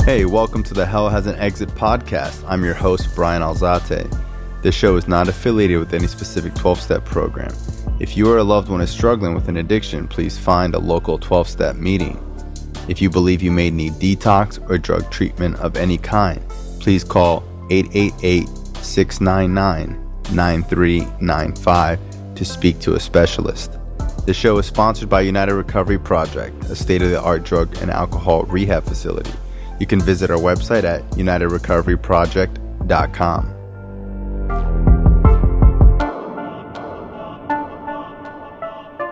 Hey, welcome to the Hell Has an Exit podcast. I'm your host, Brian Alzate. This show is not affiliated with any specific 12-step program. If you or a loved one is struggling with an addiction, please find a local 12-step meeting. If you believe you may need detox or drug treatment of any kind, please call 888-699-9395 to speak to a specialist. The show is sponsored by United Recovery Project, a state-of-the-art drug and alcohol rehab facility. You can visit our website at unitedrecoveryproject.com.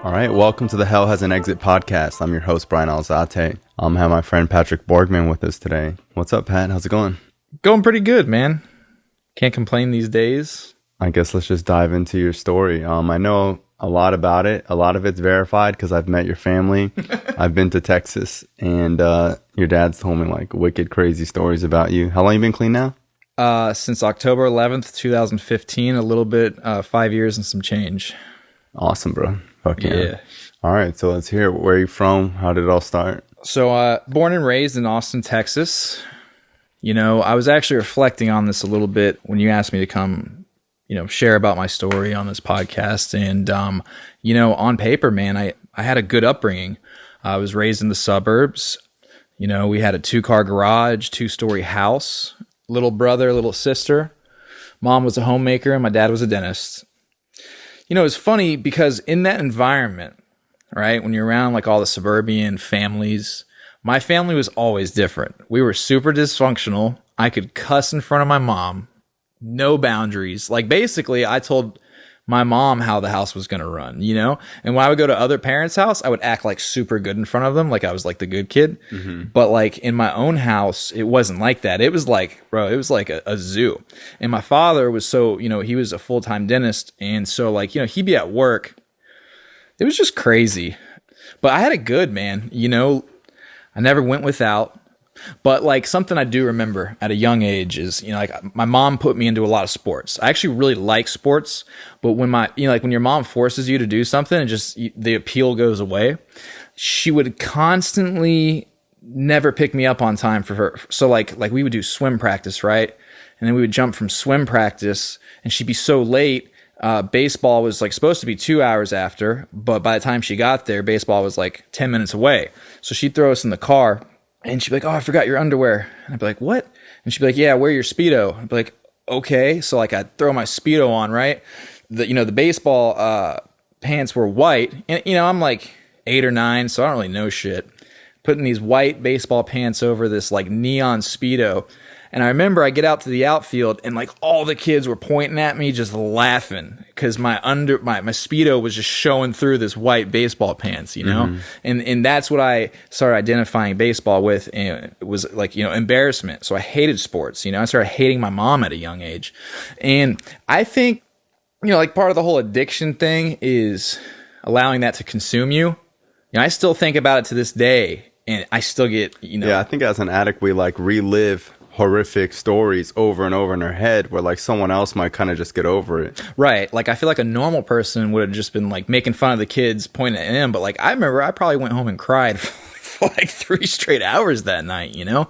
All right, welcome to the Hell Has an Exit podcast. I'm your host, Brian Alzate. I have my friend Patrick Borgman with us today. What's up, Pat? How's it going? Going pretty good, man. Can't complain these days. I guess let's just dive into your story. I know a lot about it. A lot of it's verified because I've met your family. I've been to Texas, and your dad's told me like wicked crazy stories about you. How long you been clean now? Since October 11th, 2015, a little bit, 5 years and some change. Awesome, bro. Fuck yeah. All right, so let's hear it. Where are you from? How did it all start? So, born and raised in Austin, Texas. You know, I was actually reflecting on this a little bit when you asked me to come, share about my story on this podcast. And, on paper, man, I had a good upbringing. I was raised in the suburbs. We had a 2-car garage, 2-story house, little brother, little sister. Mom was a homemaker and my dad was a dentist. It's funny because in that environment, right, when you're around like all the suburban families, my family was always different. We were super dysfunctional. I could cuss in front of my mom. No boundaries. Like basically I told my mom how the house was going to run, and when I would go to other parents' house, I would act like super good in front of them. Like I was like the good kid. Mm-hmm. But like in my own house, it wasn't like that. It was like, bro, it was like a zoo. And my father was so, he was a full-time dentist. And so like, he'd be at work. It was just crazy, but I had it good, man. I never went without. But like something I do remember at a young age is, like my mom put me into a lot of sports. I actually really like sports, but when when your mom forces you to do something and just the appeal goes away, she would constantly never pick me up on time for her. So like we would do swim practice, right? And then we would jump from swim practice and she'd be so late. Baseball was like supposed to be 2 hours after, but by the time she got there, baseball was like 10 minutes away. So she'd throw us in the car. And she'd be like, "Oh, I forgot your underwear." And I'd be like, "What?" And she'd be like, "Yeah, wear your Speedo." I'd be like, "Okay." So like I'd throw my Speedo on, right? The baseball pants were white. And I'm like 8 or 9, so I don't really know shit. Putting these white baseball pants over this like neon Speedo. And I remember I get out to the outfield and like all the kids were pointing at me just laughing because my Speedo was just showing through this white baseball pants, Mm-hmm. And that's what I started identifying baseball with, and it was like, embarrassment. So I hated sports, I started hating my mom at a young age. And I think, like part of the whole addiction thing is allowing that to consume you. I still think about it to this day and I still get, Yeah, I think as an addict, we like relive horrific stories over and over in our head where like someone else might kind of just get over it. Right. Like I feel like a normal person would have just been like making fun of the kids, pointing at him. But like I remember I probably went home and cried for like 3 straight hours that night, And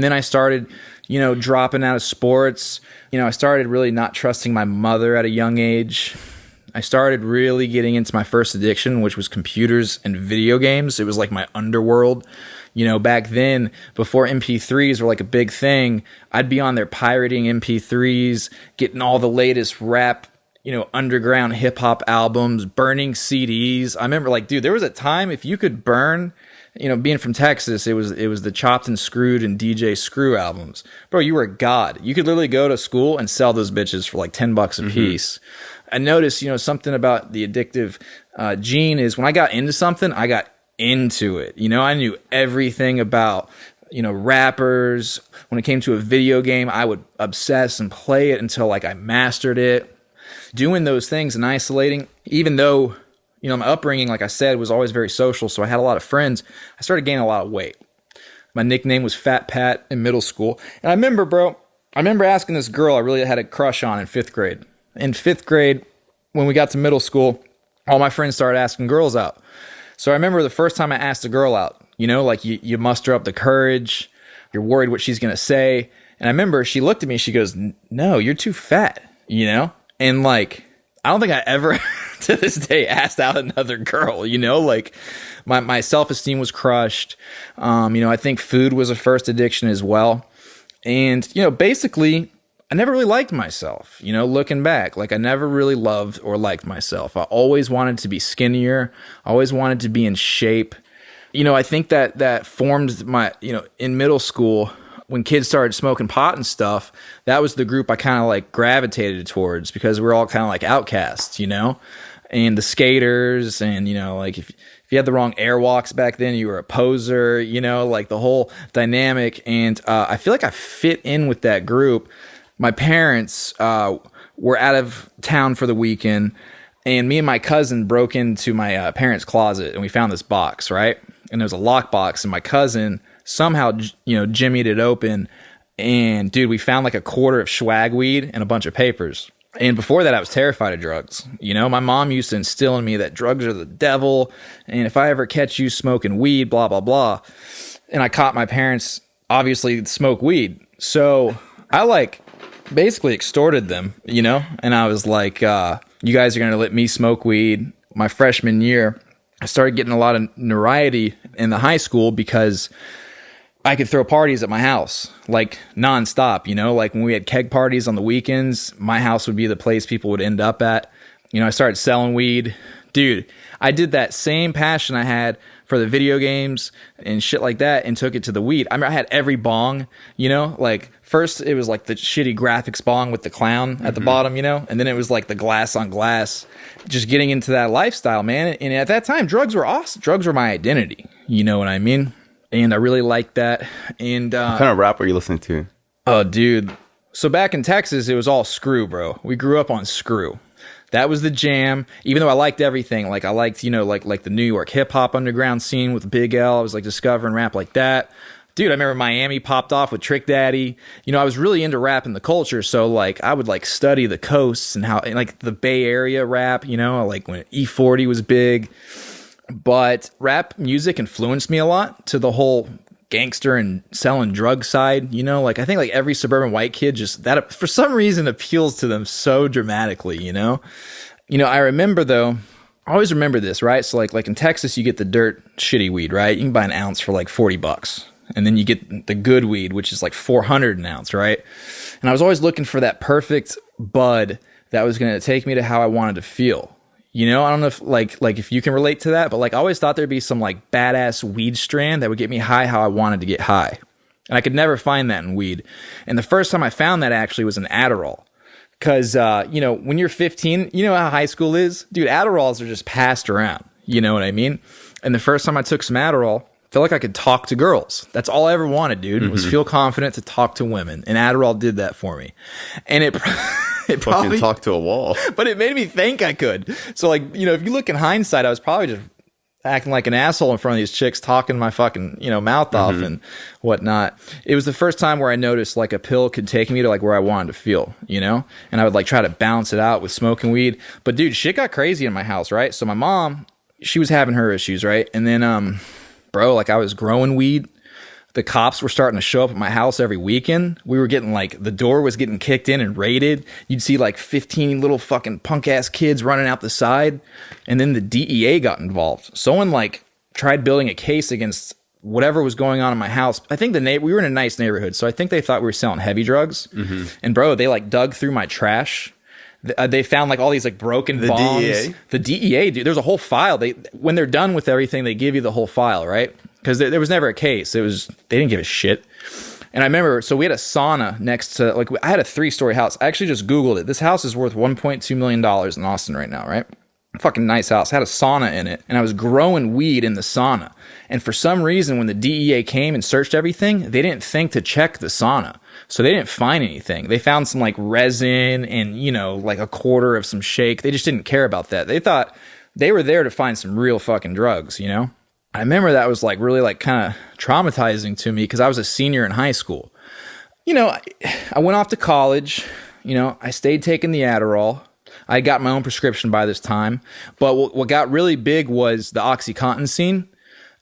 then I started, dropping out of sports. I started really not trusting my mother at a young age. I started really getting into my first addiction, which was computers and video games. It was like my underworld. Back then, before MP3s were like a big thing, I'd be on there pirating MP3s, getting all the latest rap, underground hip hop albums, burning CDs. I remember like, dude, there was a time if you could burn, being from Texas, it was the Chopped and Screwed and DJ Screw albums. Bro, you were a god. You could literally go to school and sell those bitches for like $10 a mm-hmm. piece. I noticed, something about the addictive gene is when I got into something, I got into it. I knew everything about, rappers. When it came to a video game, I would obsess and play it until like I mastered it. Doing those things and isolating, even though, my upbringing, like I said, was always very social. So I had a lot of friends. I started gaining a lot of weight. My nickname was Fat Pat in middle school. And I remember asking this girl I really had a crush on in 5th grade. In 5th grade, when we got to middle school, all my friends started asking girls out. So I remember the first time I asked a girl out, you muster up the courage. You're worried what she's going to say. And I remember she looked at me, she goes, no, you're too fat, you know? And like, I don't think I ever to this day asked out another girl, you know, like my self-esteem was crushed. I think food was a first addiction as well. And, basically I never really liked myself, looking back, like I never really loved or liked myself. I always wanted to be skinnier. I always wanted to be in shape. I think that formed my, in middle school, when kids started smoking pot and stuff, that was the group I kind of like gravitated towards because we're all kind of like outcasts, and the skaters and, like if you had the wrong airwalks back then, you were a poser, like the whole dynamic. And I feel like I fit in with that group. My parents were out of town for the weekend, and me and my cousin broke into my parents' closet, and we found this box, right? And there was a lockbox, and my cousin somehow, jimmied it open, and dude, we found like a quarter of swag weed and a bunch of papers. And before that, I was terrified of drugs. My mom used to instill in me that drugs are the devil, and if I ever catch you smoking weed, blah, blah, blah. And I caught my parents, obviously, smoke weed. So I like basically extorted them, and I was like, you guys are going to let me smoke weed. My freshman year, I started getting a lot of notoriety in the high school because I could throw parties at my house, like nonstop, like when we had keg parties on the weekends, my house would be the place people would end up at. I started selling weed. Dude, I did that same passion I had for the video games and shit like that and took it to the weed. I remember I had every bong, like first it was like the shitty graphics bong with the clown at the bottom, and then it was like the glass on glass, just getting into that lifestyle, man. And at that time, drugs were awesome. Drugs were my identity. You know what I mean? And I really liked that. And what kind of rap were you listening to? Oh, dude. So back in Texas, it was all Screw, bro. We grew up on Screw. That was the jam. Even though I liked everything, like I liked, like the New York hip hop underground scene with Big L. I was like discovering rap like that. Dude, I remember Miami popped off with Trick Daddy. I was really into rap and the culture. So like I would like study the coasts and how, and like the Bay Area rap, like when E40 was big. But rap music influenced me a lot to the whole gangster and selling drug side, like I think like every suburban white kid just that for some reason appeals to them so dramatically, I remember though, I always remember this, right? So like in Texas, you get the dirt shitty weed, right? You can buy an ounce for like $40, and then you get the good weed, which is like 400 an ounce, right? And I was always looking for that perfect bud that was going to take me to how I wanted to feel. I don't know if like if you can relate to that, but like I always thought there'd be some like badass weed strand that would get me high how I wanted to get high. And I could never find that in weed. And the first time I found that actually was in Adderall. Cause, when you're 15, you know how high school is? Dude, Adderalls are just passed around. You know what I mean? And the first time I took some Adderall, I felt like I could talk to girls. That's all I ever wanted, dude. Was feel confident to talk to women. And Adderall did that for me. And it probably fucking talk to a wall. But it made me think I could. So like, if you look in hindsight, I was probably just acting like an asshole in front of these chicks, talking my fucking, mouth off and whatnot. It was the first time where I noticed like a pill could take me to like where I wanted to feel, and I would like try to balance it out with smoking weed. But dude, shit got crazy in my house, right? So my mom, she was having her issues, right? And then, bro, like I was growing weed. The cops were starting to show up at my house every weekend. We were getting like, the door was getting kicked in and raided. You'd see like 15 little fucking punk ass kids running out the side. And then the DEA got involved. Someone like tried building a case against whatever was going on in my house. I think we were in a nice neighborhood. So I think they thought we were selling heavy drugs. And bro, they like dug through my trash. They found like all these like broken bongs. DEA? The DEA, dude, there's a whole file. When they're done with everything, they give you the whole file, right? Because there was never a case. They didn't give a shit. And I remember, so we had a sauna next to, like, I had a 3-story house. I actually just Googled it. This house is worth $1.2 million in Austin right now, right? Fucking nice house. Had a sauna in it. And I was growing weed in the sauna. And for some reason, when the DEA came and searched everything, they didn't think to check the sauna. So they didn't find anything. They found some, like, resin and, like a quarter of some shake. They just didn't care about that. They thought they were there to find some real fucking drugs, I remember that was like really like kind of traumatizing to me because I was a senior in high school. I went off to college, I stayed taking the Adderall. I got my own prescription by this time. But what got really big was the OxyContin scene.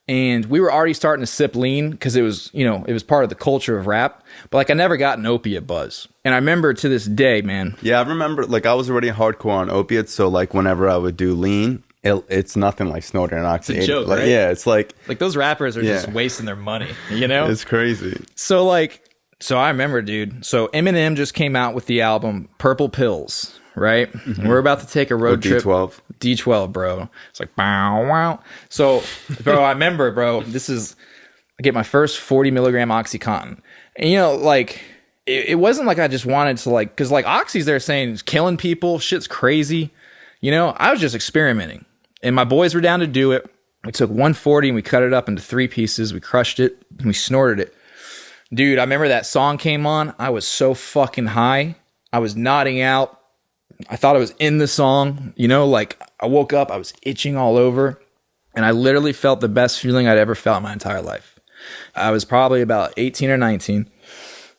And we were already starting to sip lean because it was, it was part of the culture of rap. But like I never got an opiate buzz. And I remember to this day, man. Yeah, I remember like I was already hardcore on opiates. So like whenever I would do lean, it's nothing like snorting an oxy. It's a joke, like, right? Yeah, it's like those rappers are just wasting their money, It's crazy. So I remember, dude. So Eminem just came out with the album Purple Pills, right? Mm-hmm. And we're about to take a road trip. D12. D12, bro. It's like, bow, wow. So, bro, I remember, bro, I get my first 40 milligram Oxycontin. And, it wasn't like I just wanted to, because, Oxy's they're saying it's killing people. Shit's crazy. I was just experimenting. And my boys were down to do it. We took 140 and we cut it up into 3 pieces. We crushed it and we snorted it. Dude, I remember that song came on. I was so fucking high. I was nodding out. I thought I was in the song, I woke up, I was itching all over, and I literally felt the best feeling I'd ever felt in my entire life. I was probably about 18 or 19,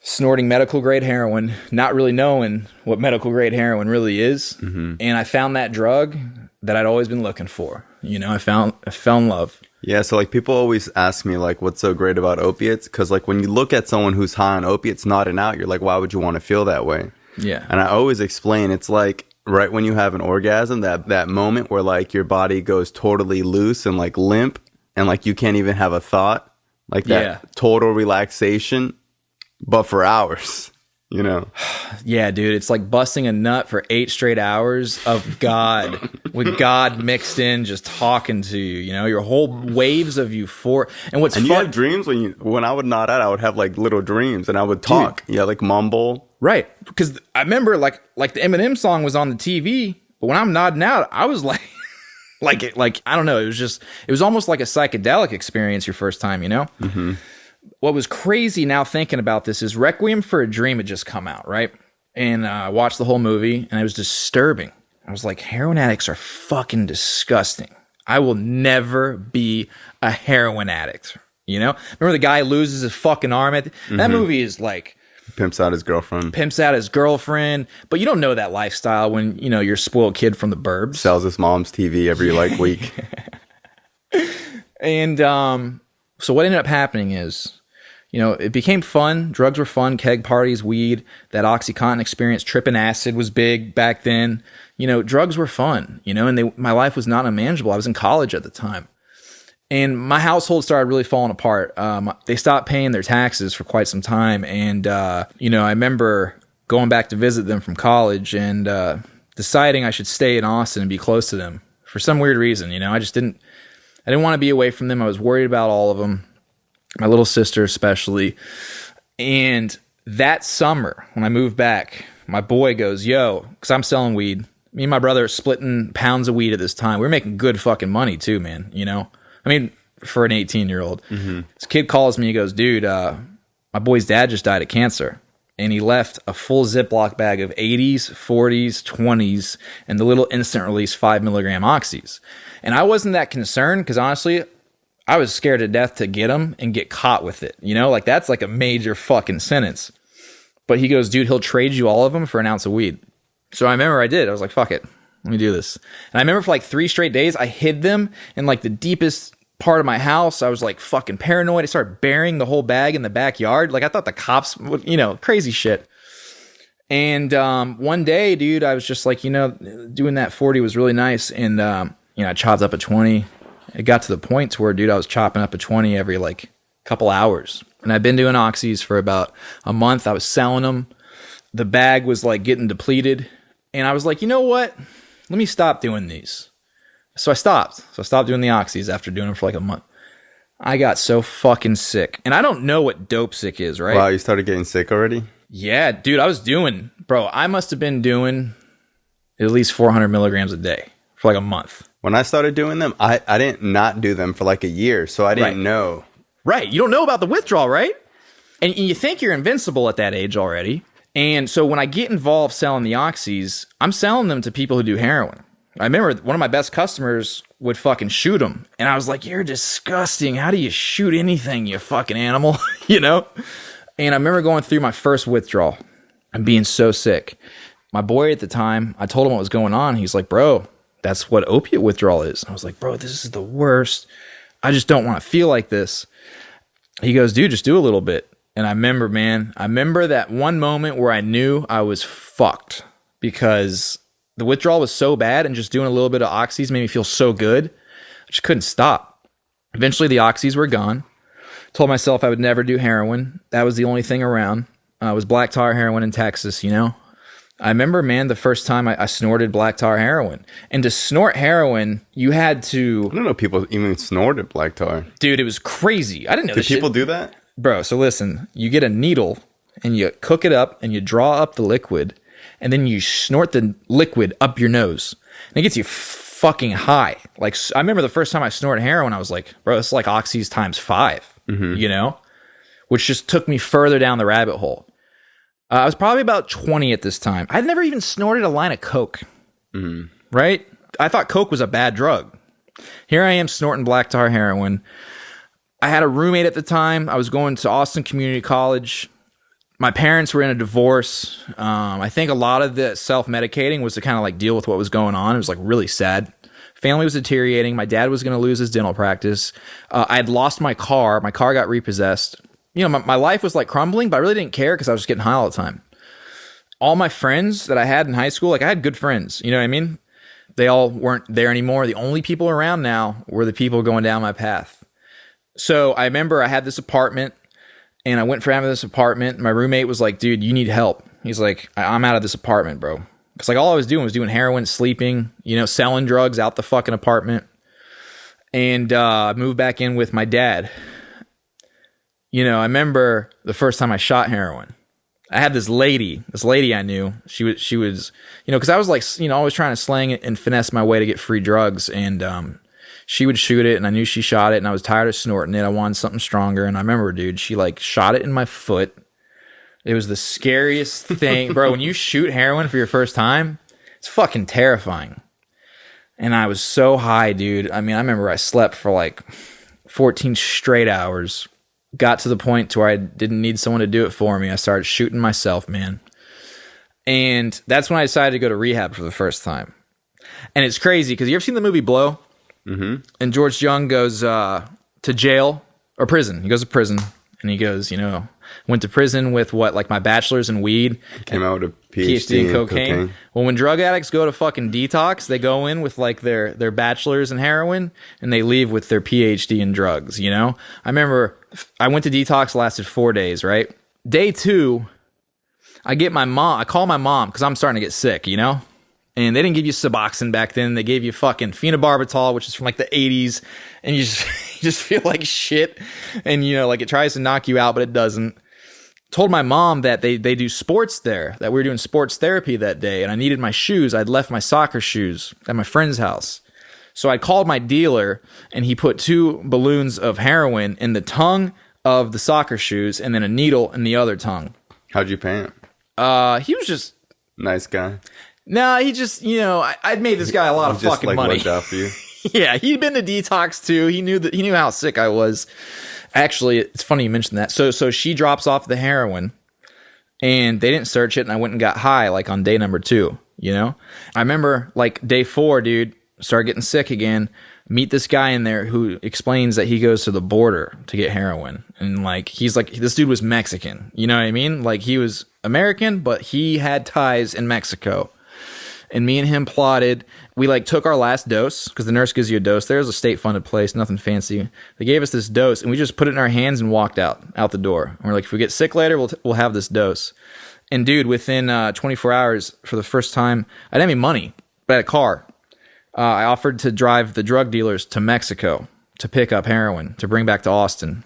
snorting medical grade heroin, not really knowing what medical grade heroin really is. Mm-hmm. And I found that drug that I'd always been looking for. I fell in love. Yeah, so people always ask me what's so great about opiates? Because when you look at someone who's high on opiates nodding out, you're like, why would you want to feel that way? Yeah. And I always explain it's like right when you have an orgasm, that moment where your body goes totally loose and limp and you can't even have a thought, that total relaxation, but for hours. Yeah, dude, it's like busting a nut for 8 straight hours of God, with God mixed in, just talking to you. Your whole waves of euphoria. And you have dreams when I would nod out, I would have little dreams, and I would talk, mumble. Right, because I remember like the Eminem song was on the TV, but when I'm nodding out, I was like I don't know, it was almost like a psychedelic experience your first time, Mm-hmm. What was crazy now thinking about this is Requiem for a Dream had just come out, right? And I watched the whole movie, and it was disturbing. I was like, heroin addicts are fucking disgusting. I will never be a heroin addict, Remember the guy loses his fucking arm? That movie is Pimps out his girlfriend. But you don't know that lifestyle when, you're a spoiled kid from the burbs. Sells his mom's TV every week. And so what ended up happening is, it became fun. Drugs were fun. Keg parties, weed, that OxyContin experience, tripping acid was big back then. Drugs were fun, and my life was not unmanageable. I was in college at the time. And my household started really falling apart. They stopped paying their taxes for quite some time. And, I remember going back to visit them from college and deciding I should stay in Austin and be close to them for some weird reason. I didn't want to be away from them. I was worried about all of them, my little sister especially. And that summer, when I moved back, my boy goes, yo, because I'm selling weed. Me and my brother are splitting pounds of weed at this time. We were making good fucking money too, man, for an 18-year-old. Mm-hmm. This kid calls me. He goes, dude, my boy's dad just died of cancer. And he left a full Ziploc bag of 80s, 40s, 20s, and the little instant release 5 milligram oxys. And I wasn't that concerned because honestly, I was scared to death to get them and get caught with it. That's a major fucking sentence. But he goes, dude, he'll trade you all of them for an ounce of weed. So I remember I did. I was like, fuck it. Let me do this. And I remember for 3 straight days, I hid them in the deepest part of my house. I was fucking paranoid. I started burying the whole bag in the backyard. I thought the cops would, crazy shit. And one day, dude, I was just doing that 40 was really nice. And, I chopped up a 20. It got to the point to where, dude, I was chopping up a 20 every couple hours. And I've been doing oxys for about a month. I was selling them. The bag was getting depleted. And I was like, you know what? Let me stop doing these. So I stopped. Doing the oxys after doing them for a month. I got so fucking sick. And I don't know what dope sick is, right? Wow, you started getting sick already? Yeah, dude, I must have been doing at least 400 milligrams a day for a month. When I started doing them, I didn't not do them for a year, so I didn't know. Right, you don't know about the withdrawal, right? And you think you're invincible at that age already. And so when I get involved selling the oxys, I'm selling them to people who do heroin. I remember one of my best customers would fucking shoot them. And I was like, you're disgusting. How do you shoot anything, you fucking animal? And I remember going through my first withdrawal and being so sick. My boy at the time, I told him what was going on. He's like, bro, that's what opiate withdrawal is. I was like, bro, this is the worst. I just don't want to feel like this. He goes, dude, just do a little bit. And I remember that one moment where I knew I was fucked because the withdrawal was so bad and just doing a little bit of oxys made me feel so good. I just couldn't stop. Eventually the oxys were gone. Told myself I would never do heroin. That was the only thing around. It was black tar heroin in Texas, you know? I remember, man, the first time I snorted black tar heroin. And to snort heroin, you had to... I don't know if people even snorted black tar. Dude, it was crazy. I didn't know this shit. Do people do that? Bro, so listen, you get a needle and you cook it up and you draw up the liquid and then you snort the liquid up your nose. And it gets you fucking high. Like, I remember the first time I snorted heroin, I was like, bro, this is like oxys times 5, you know? Which just took me further down the rabbit hole. I was probably about 20 at this time. I'd never even snorted a line of coke, right? I thought coke was a bad drug. Here I am snorting black tar heroin. I had a roommate at the time. I was going to Austin Community College. My parents were in a divorce. I think a lot of the self-medicating was to kind of like deal with what was going on. It was like really sad. Family was deteriorating. My dad was going to lose his dental practice. I had lost my car. My car got repossessed. You know, my life was like crumbling, but I really didn't care because I was just getting high all the time. All my friends that I had in high school, like I had good friends. You know what I mean? They all weren't there anymore. The only people around now were the people going down my path. So I remember I had this apartment and I went for having this apartment. My roommate was like, dude, you need help. He's like, I'm out of this apartment, bro. Because like all I was doing heroin, sleeping, you know, selling drugs out the fucking apartment. And I moved back in with my dad. You know, I remember the first time I shot heroin. I had this lady I knew. She was, you know, because I was like, you know, always trying to slang it and finesse my way to get free drugs. And she would shoot it, and I knew she shot it, and I was tired of snorting it. I wanted something stronger, and I remember, dude, she like shot it in my foot. It was the scariest thing, bro. When you shoot heroin for your first time, it's fucking terrifying. And I was so high, dude. I mean, I remember I slept for like 14 straight hours. Got to the point to where I didn't need someone to do it for me. I started shooting myself, man. And that's when I decided to go to rehab for the first time. And it's crazy because you ever seen the movie Blow? And George Young goes to jail or prison. He goes to prison and he goes, you know, went to prison with what, like my bachelor's in weed. Came out with a PhD in cocaine. Well, when drug addicts go to fucking detox, they go in with like their bachelor's in heroin and they leave with their PhD in drugs, you know? I remember I went to detox, lasted 4 days, right? Day 2, I call my mom because I'm starting to get sick, you know? And they didn't give you Suboxone back then. They gave you fucking phenobarbital, which is from like the 80s. And you just feel like shit. And, you know, like it tries to knock you out, but it doesn't. Told my mom that they do sports there, that we were doing sports therapy that day. And I needed my shoes. I'd left my soccer shoes at my friend's house. So I called my dealer and he put 2 balloons of heroin in the tongue of the soccer shoes and then a needle in the other tongue. How'd you pay him? He was just... Nice guy. No, he just, you know, I'd made this guy a lot of fucking like money. Looked out for you. Yeah, he'd been to detox too. He knew how sick I was. Actually, it's funny you mentioned that. So she drops off the heroin, and they didn't search it, and I went and got high like on day number 2. You know, I remember like day 4, dude, started getting sick again. Meet this guy in there who explains that he goes to the border to get heroin, and like he's like this dude was Mexican. You know what I mean? Like he was American, but he had ties in Mexico. And me and him plotted. We like took our last dose because the nurse gives you a dose. There's a state funded place, nothing fancy. They gave us this dose and we just put it in our hands and walked out the door. And we're like, if we get sick later, we'll have this dose. And dude, within 24 hours, for the first time, I didn't have any money, but I had a car. I offered to drive the drug dealers to Mexico to pick up heroin to bring back to Austin.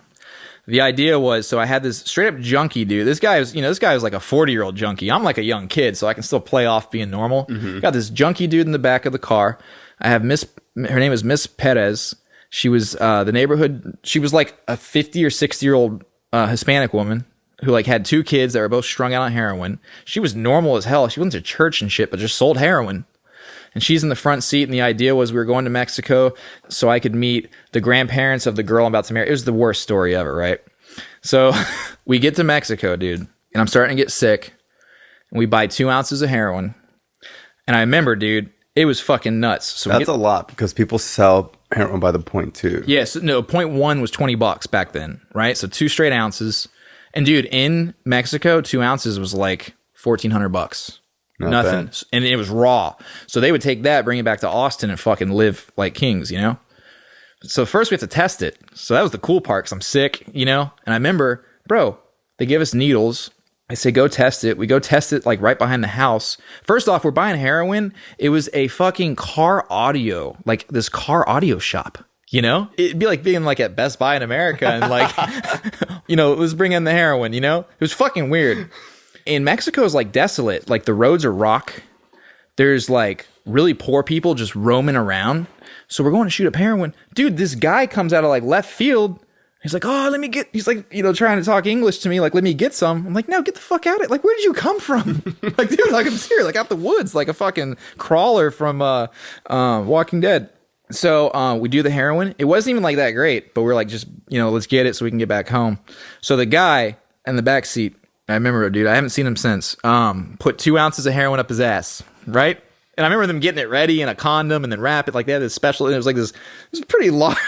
The idea was, so I had this straight up junkie dude. This guy was like a 40-year-old junkie. I'm like a young kid, so I can still play off being normal. Got this junkie dude in the back of the car. I have her name is Miss Perez. She was the neighborhood. She was like a 50 or 60-year-old Hispanic woman who like had 2 kids that were both strung out on heroin. She was normal as hell. She went to church and shit, but just sold heroin. And she's in the front seat, and the idea was we were going to Mexico so I could meet the grandparents of the girl I'm about to marry. It was the worst story ever, right? So we get to Mexico, dude, and I'm starting to get sick, and we buy 2 ounces of heroin. And I remember, dude, it was fucking nuts. So that's a lot because people sell Heroin by the point two. Yes, no, point one was $20 back then, right? So 2 straight ounces. And dude, in Mexico, 2 ounces was like $1,400. Nothing. Bad. And it was raw. So they would take that, bring it back to Austin, and fucking live like kings, you know? So first we have to test it. So that was the cool part, because I'm sick, you know? And I remember, bro, they give us needles. I say, go test it. We go test it like right behind the house. First off, we're buying heroin. It was a fucking car audio, like this car audio shop, you know? It'd be like being like at Best Buy in America and like, you know, let's bring in the heroin, you know? It was fucking weird. In Mexico is like desolate. Like the roads are rock. There's like really poor people just roaming around. So we're going to shoot up heroin. Dude, this guy comes out of like left field. He's like, oh, he's like, you know, trying to talk English to me. Like, let me get some. I'm like, no, get the fuck out of it. Like, where did you come from? Like, dude, like I'm serious, like out the woods, like a fucking crawler from Walking Dead. So we do the heroin. It wasn't even like that great, but we're like, just, you know, let's get it so we can get back home. So the guy in the back seat, I remember, dude, I haven't seen him since, put 2 ounces of heroin up his ass, right? And I remember them getting it ready in a condom and then wrap it like they had this special, and it was like this, it was pretty large.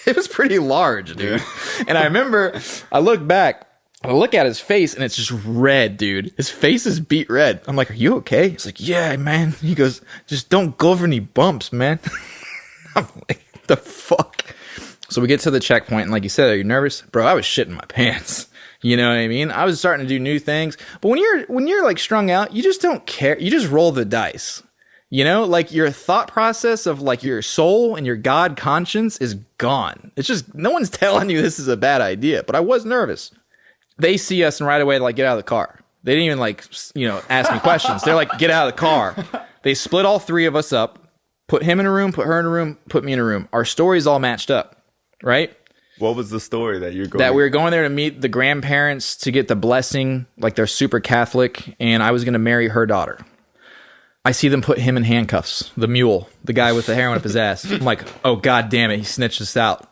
It was pretty large, dude. Yeah. And I remember, I look back, I look at his face, and it's just red, dude. His face is beat red. I'm like, are you okay? He's like, yeah, man. He goes, just don't go for any bumps, man. I'm like, the fuck? So we get to the checkpoint, and like you said, are you nervous? Bro, I was shitting my pants. You know what I mean? I was starting to do new things. But when you're like strung out, you just don't care. You just roll the dice. You know, like your thought process of like your soul and your God conscience is gone. It's just, no one's telling you this is a bad idea, but I was nervous. They see us and right away, like, get out of the car. They didn't even like, you know, ask me questions. They're like, get out of the car. They split all 3 of us up, put him in a room, put her in a room, put me in a room. Our stories all matched up, right? What was the story that you're going? That we were going there to meet the grandparents to get the blessing, like they're super Catholic, and I was going to marry her daughter. I see them put him in handcuffs, the mule, the guy with the heroin up his ass. I'm like, oh, God damn it, he snitched us out.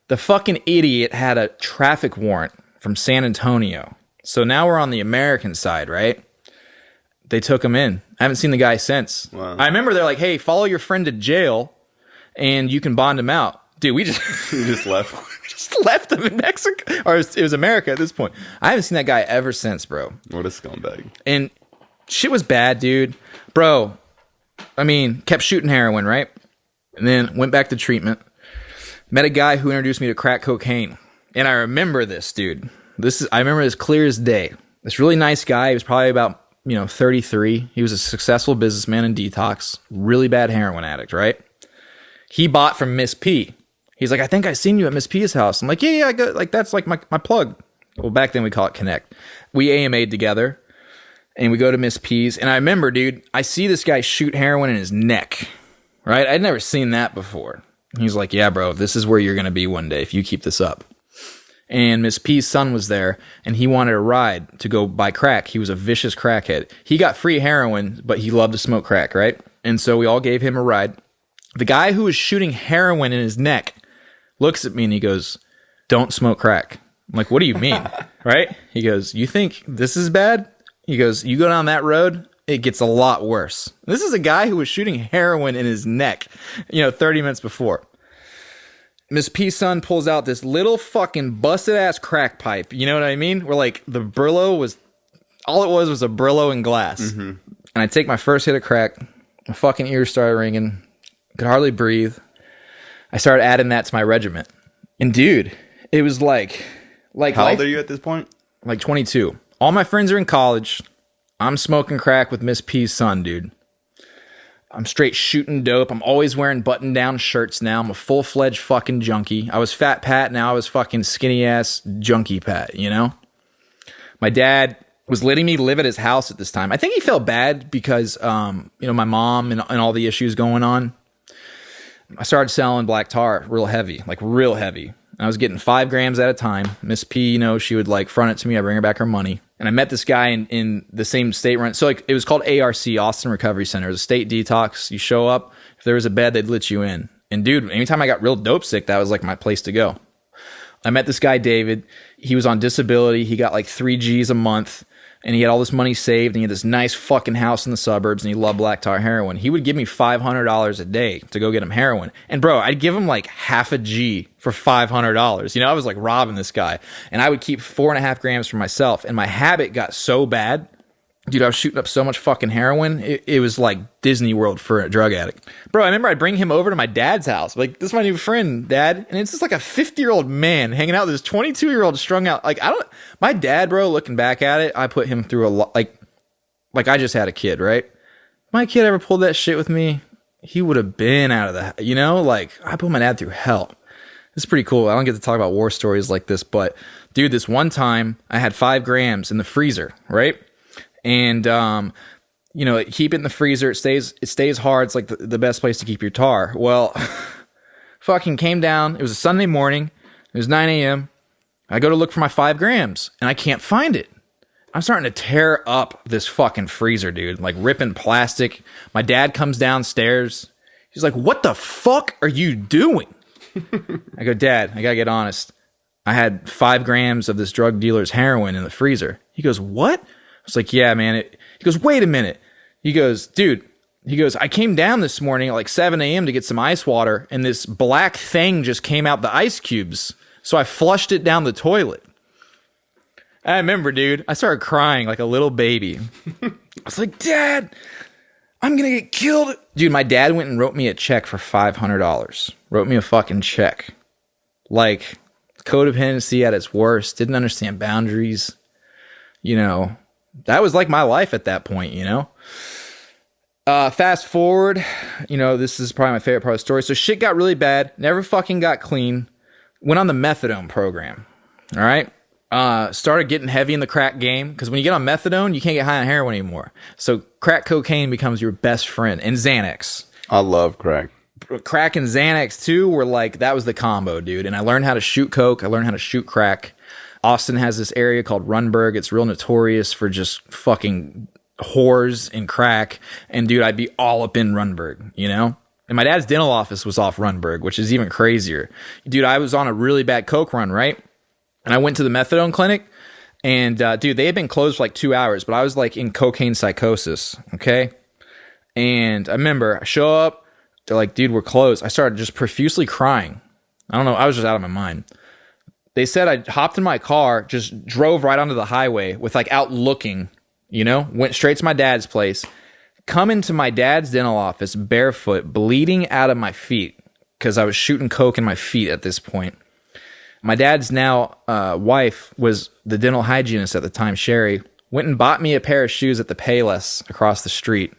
The fucking idiot had a traffic warrant from San Antonio. So now we're on the American side, right? They took him in. I haven't seen the guy since. Wow. I remember they're like, hey, follow your friend to jail, and you can bond him out. Dude, we just... You just left. We just left him in Mexico. Or it was America at this point. I haven't seen that guy ever since, bro. What a scumbag. And shit was bad, dude. Bro, I mean, kept shooting heroin, right? And then went back to treatment. Met a guy who introduced me to crack cocaine. And I remember this, dude. I remember this clear as day. This really nice guy. He was probably about, 33. He was a successful businessman in detox. Really bad heroin addict, right? He bought from Miss P. He's like, I think I seen you at Miss P's house. I'm like, yeah, I got, like, that's like my plug. Well, back then we call it Connect. We AMA'd together. And we go to Miss P's. And I remember, dude, I see this guy shoot heroin in his neck. Right? I'd never seen that before. He's like, yeah, bro, this is where you're going to be one day if you keep this up. And Miss P's son was there, and he wanted a ride to go buy crack. He was a vicious crackhead. He got free heroin, but he loved to smoke crack, right? And so we all gave him a ride. The guy who was shooting heroin in his neck looks at me and he goes, don't smoke crack. I'm like, what do you mean? Right? He goes, you think this is bad? He goes, you go down that road, it gets a lot worse. This is a guy who was shooting heroin in his neck, 30 minutes before. Miss P's son pulls out this little fucking busted ass crack pipe. You know what I mean? Where like the Brillo was, all it was a Brillo in glass. Mm-hmm. And I take my first hit of crack. My fucking ears started ringing. Could hardly breathe. I started adding that to my regiment. And dude, it was like how old are you at this point? Like 22. All my friends are in college. I'm smoking crack with Miss P's son, dude. I'm straight shooting dope. I'm always wearing button-down shirts now. I'm a full-fledged fucking junkie. I was Fat Pat, now I was fucking skinny-ass junkie Pat, My dad was letting me live at his house at this time. I think he felt bad because, my mom and all the issues going on. I started selling black tar real heavy. I was getting 5 grams at a time. Miss P, she would like front it to me. I bring her back her money. And I met this guy in the same state run. So like it was called ARC, Austin Recovery Center. It was a state detox. You show up. If there was a bed, they'd let you in. And dude, anytime I got real dope sick, that was like my place to go. I met this guy, David. He was on disability. He got like 3 G's a month. and he had all this money saved, and he had this nice fucking house in the suburbs, and he loved black tar heroin. He would give me $500 a day to go get him heroin. And bro, I'd give him like half a G for $500. You know, I was like robbing this guy, and I would keep 4.5 grams for myself. And my habit got so bad, dude, I was shooting up so much fucking heroin. It was like Disney World for a drug addict. Bro, I remember I'd bring him over to my dad's house. Like, this is my new friend, Dad. And it's just like a 50-year-old man hanging out with this 22-year-old strung out. Like, my dad, bro, looking back at it, I put him through a lot. Like I just had a kid, right? If my kid ever pulled that shit with me, he would have been out of the, you know, like I put my dad through hell. It's pretty cool. I don't get to talk about war stories like this, but dude, this one time I had 5 grams in the freezer, right? And, you know, keep it in the freezer. It stays hard. It's like the best place to keep your tar. Well, fucking came down. It was a Sunday morning. It was 9 a.m. I go to look for my 5 grams and I can't find it. I'm starting to tear up this fucking freezer, dude. Like ripping plastic. My dad comes downstairs. He's like, "What the fuck are you doing?" I go, "Dad, I gotta get honest. I had 5 grams of this drug dealer's heroin in the freezer." He goes, "What?" I was like, "Yeah, man." He goes, "Wait a minute." He goes, "Dude," he goes, "I came down this morning at like 7 a.m. to get some ice water, and this black thing just came out the ice cubes. So I flushed it down the toilet." I remember, dude, I started crying like a little baby. I was like, "Dad, I'm going to get killed." Dude, my dad went and wrote me a check for $500. Wrote me a fucking check. Like, codependency at its worst. Didn't understand boundaries. You know, that was like my life at that point, you know? Fast forward, you know, this is probably my favorite part of the story. So shit got really bad. Never fucking got clean. Went on the methadone program. All right? Started getting heavy in the crack game. Because when you get on methadone, you can't get high on heroin anymore. So crack cocaine becomes your best friend. And Xanax. I love crack. Crack and Xanax, too, were like, that was the combo, dude. And I learned how to shoot coke. I learned how to shoot crack. Austin has this area called Runberg. It's real notorious for just fucking whores and crack. And dude, I'd be all up in Runberg, you know? And my dad's dental office was off Runberg, which is even crazier. Dude, I was on a really bad coke run, right? And I went to the methadone clinic, and dude, they had been closed for like 2 hours, but I was like in cocaine psychosis, okay? And I remember I show up, they're like, "Dude, we're closed." I started just profusely crying. I don't know, I was just out of my mind. They said I hopped in my car, just drove right onto the highway with like out looking, you know, went straight to my dad's place, come into my dad's dental office barefoot, bleeding out of my feet because I was shooting coke in my feet at this point. My dad's now wife was the dental hygienist at the time, Sherry, went and bought me a pair of shoes at the Payless across the street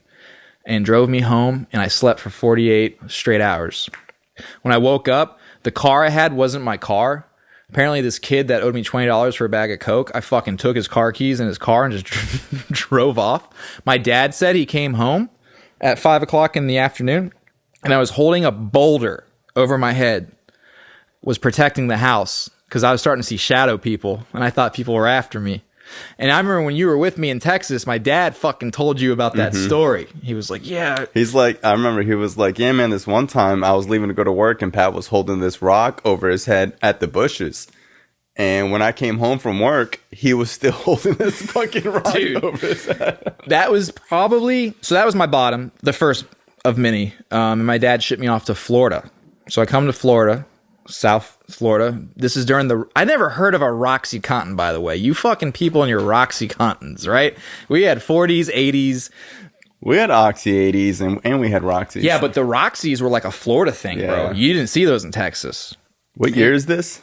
and drove me home, and I slept for 48 straight hours. When I woke up, the car I had wasn't my car. Apparently, this kid that owed me $20 for a bag of coke, I fucking took his car keys in his car and just drove off. My dad said he came home at 5 o'clock in the afternoon, and I was holding a boulder over my head, was protecting the house, because I was starting to see shadow people, and I thought people were after me. And I remember when you were with me in Texas, my dad fucking told you about that story. He was like, "Yeah." He's like, I remember he was like, "Yeah, man, this one time I was leaving to go to work and Pat was holding this rock over his head at the bushes. And when I came home from work, he was still holding this fucking rock over his head." That was probably, so that was my bottom, the first of many. And my dad shipped me off to Florida. So I come to Florida. South Florida. This is during I never heard of a Roxycontin, by the way. You fucking people in your Roxycontins, right? We had 40s, 80s. We had Oxy 80s and we had Roxys. Yeah, but the Roxys were like a Florida thing, bro. You didn't see those in Texas. What year is this?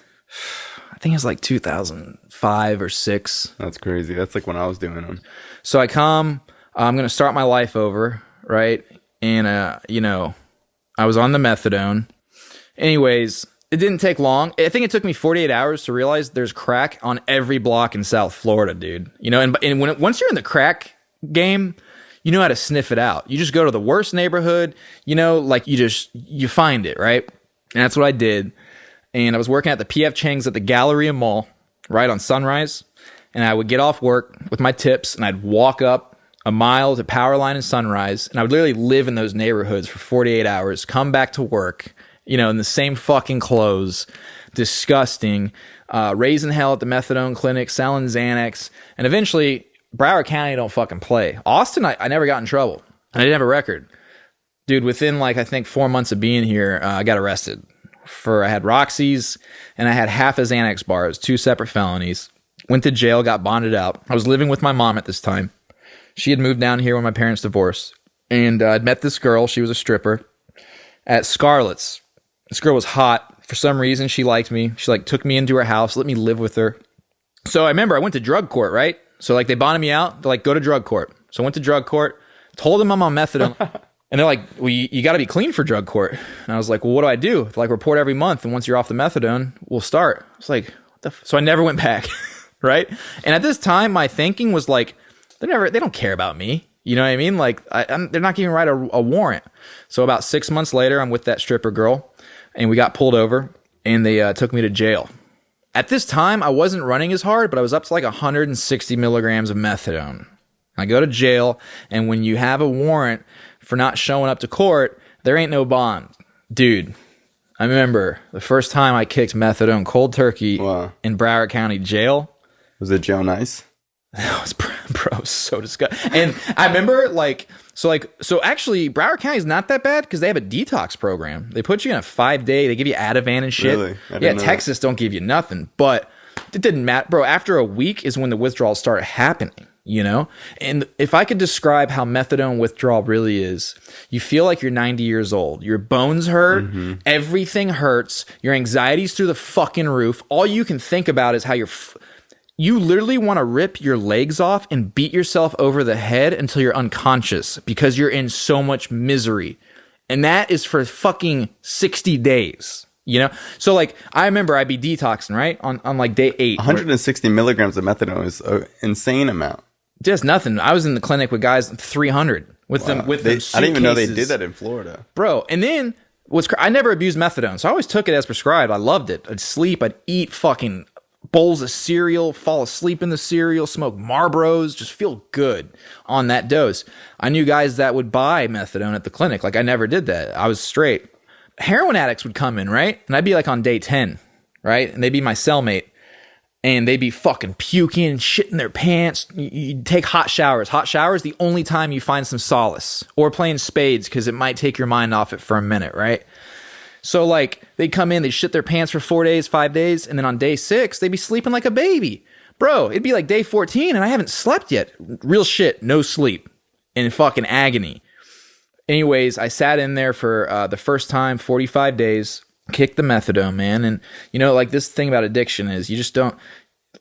I think it's like 2005 or 6. That's crazy. That's like when I was doing them. So I come, I'm going to start my life over, right? And, you know, I was on the methadone. Anyways, it didn't take long. I think it took me 48 hours to realize there's crack on every block in South Florida, dude. You know, and once you're in the crack game, you know how to sniff it out. You just go to the worst neighborhood, you know, like you find it, right? And that's what I did. And I was working at the PF Chang's at the Galleria Mall, right on Sunrise. And I would get off work with my tips and I'd walk up a mile to Powerline and Sunrise. And I would literally live in those neighborhoods for 48 hours, come back to work, you know, in the same fucking clothes, disgusting, raising hell at the methadone clinic, selling Xanax. And eventually, Broward County don't fucking play. Austin, I never got in trouble. I didn't have a record. Dude, within like, I think 4 months of being here, I got arrested I had Roxy's and I had half a Xanax bars, 2 separate felonies. Went to jail, got bonded out. I was living with my mom at this time. She had moved down here when my parents divorced. And I'd met this girl. She was a stripper at Scarlett's. This girl was hot. For some reason, she liked me. She like took me into her house, let me live with her. So I remember I went to drug court, right? So like they bonded me out. They're like, go to drug court. So I went to drug court, told them I'm on methadone. And they're like, well, you got to be clean for drug court. And I was like, well, what do I do? Like, report every month. And once you're off the methadone, we'll start. I was like, what the so I never went back. Right. And at this time, my thinking was like, they don't care about me. You know what I mean? Like, they're not even write a warrant. So about 6 months later, I'm with that stripper girl and we got pulled over and they took me to jail. At this time, I wasn't running as hard, but I was up to like 160 milligrams of methadone. I go to jail, and when you have a warrant for not showing up to court, there ain't no bond. Dude, I remember the first time I kicked methadone cold turkey in Broward County jail. Was it jail nice? That was, bro, so disgusting. And I remember, so actually, Broward County is not that bad because they have a detox program. They put you in a 5-day, they give you Ativan and shit. Really? Yeah, Texas don't give you nothing. But it didn't matter. Bro, after a week is when the withdrawals start happening, you know? And if I could describe how methadone withdrawal really is, you feel like you're 90 years old. Your bones hurt. Everything hurts. Your anxiety's through the fucking roof. All you can think about is how you literally want to rip your legs off and beat yourself over the head until you're unconscious because you're in so much misery. And that is for fucking 60 days, you know? So like, I remember I'd be detoxing, right? On like day 8. 160 milligrams of methadone is an insane amount. Just nothing. I was in the clinic with guys 300 with them. With them I didn't even know they did that in Florida. Bro, and then I never abused methadone. So I always took it as prescribed. I loved it. I'd sleep. I'd eat fucking bowls of cereal, fall asleep in the cereal, smoke Marlboros, just feel good on that dose. I knew guys that would buy methadone at the clinic. Like I never did that. I was straight. Heroin addicts would come in, right? And I'd be like on day 10, right? And they'd be my cellmate and they'd be fucking puking, shitting their pants. You take hot showers. Hot showers, the only time you find some solace, or playing spades because it might take your mind off it for a minute, right? So like they'd come in, they'd shit their pants for 4 days, 5 days. And then on day 6, they'd be sleeping like a baby. Bro, it'd be like day 14 and I haven't slept yet. Real shit, no sleep, in fucking agony. Anyways, I sat in there for the first time, 45 days, kicked the methadone, man. And you know, like this thing about addiction is you just don't,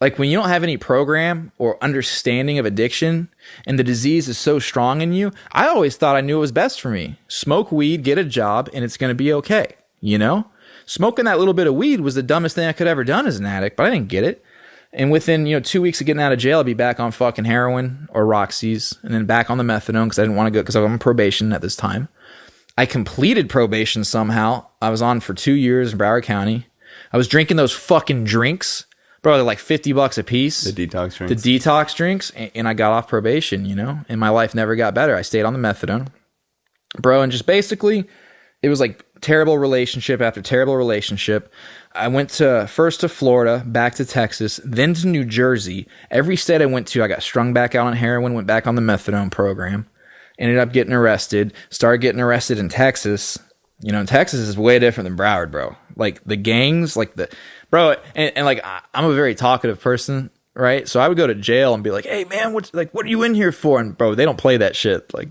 like when you don't have any program or understanding of addiction and the disease is so strong in you, I always thought I knew it was best for me. Smoke weed, get a job, and it's going to be okay. You know, smoking that little bit of weed was the dumbest thing I could ever done as an addict, but I didn't get it. And within, 2 weeks of getting out of jail, I'd be back on fucking heroin or Roxy's and then back on the methadone because I didn't want to go because I'm on probation at this time. I completed probation somehow. I was on for 2 years in Broward County. I was drinking those fucking drinks. Bro, they're like $50 a piece. The detox drinks. The detox drinks. And I got off probation, and my life never got better. I stayed on the methadone. Bro, and just basically, it was like terrible relationship after terrible relationship. I went first to Florida, back to Texas, then to New Jersey. Every state I went to, I got strung back out on heroin, went back on the methadone program, ended up getting arrested, started getting arrested in Texas. Texas is way different than Broward, bro. Like the gangs, bro, and like I'm a very talkative person, right? So I would go to jail and be like, hey man, what are you in here for? And bro, they don't play that shit. Like,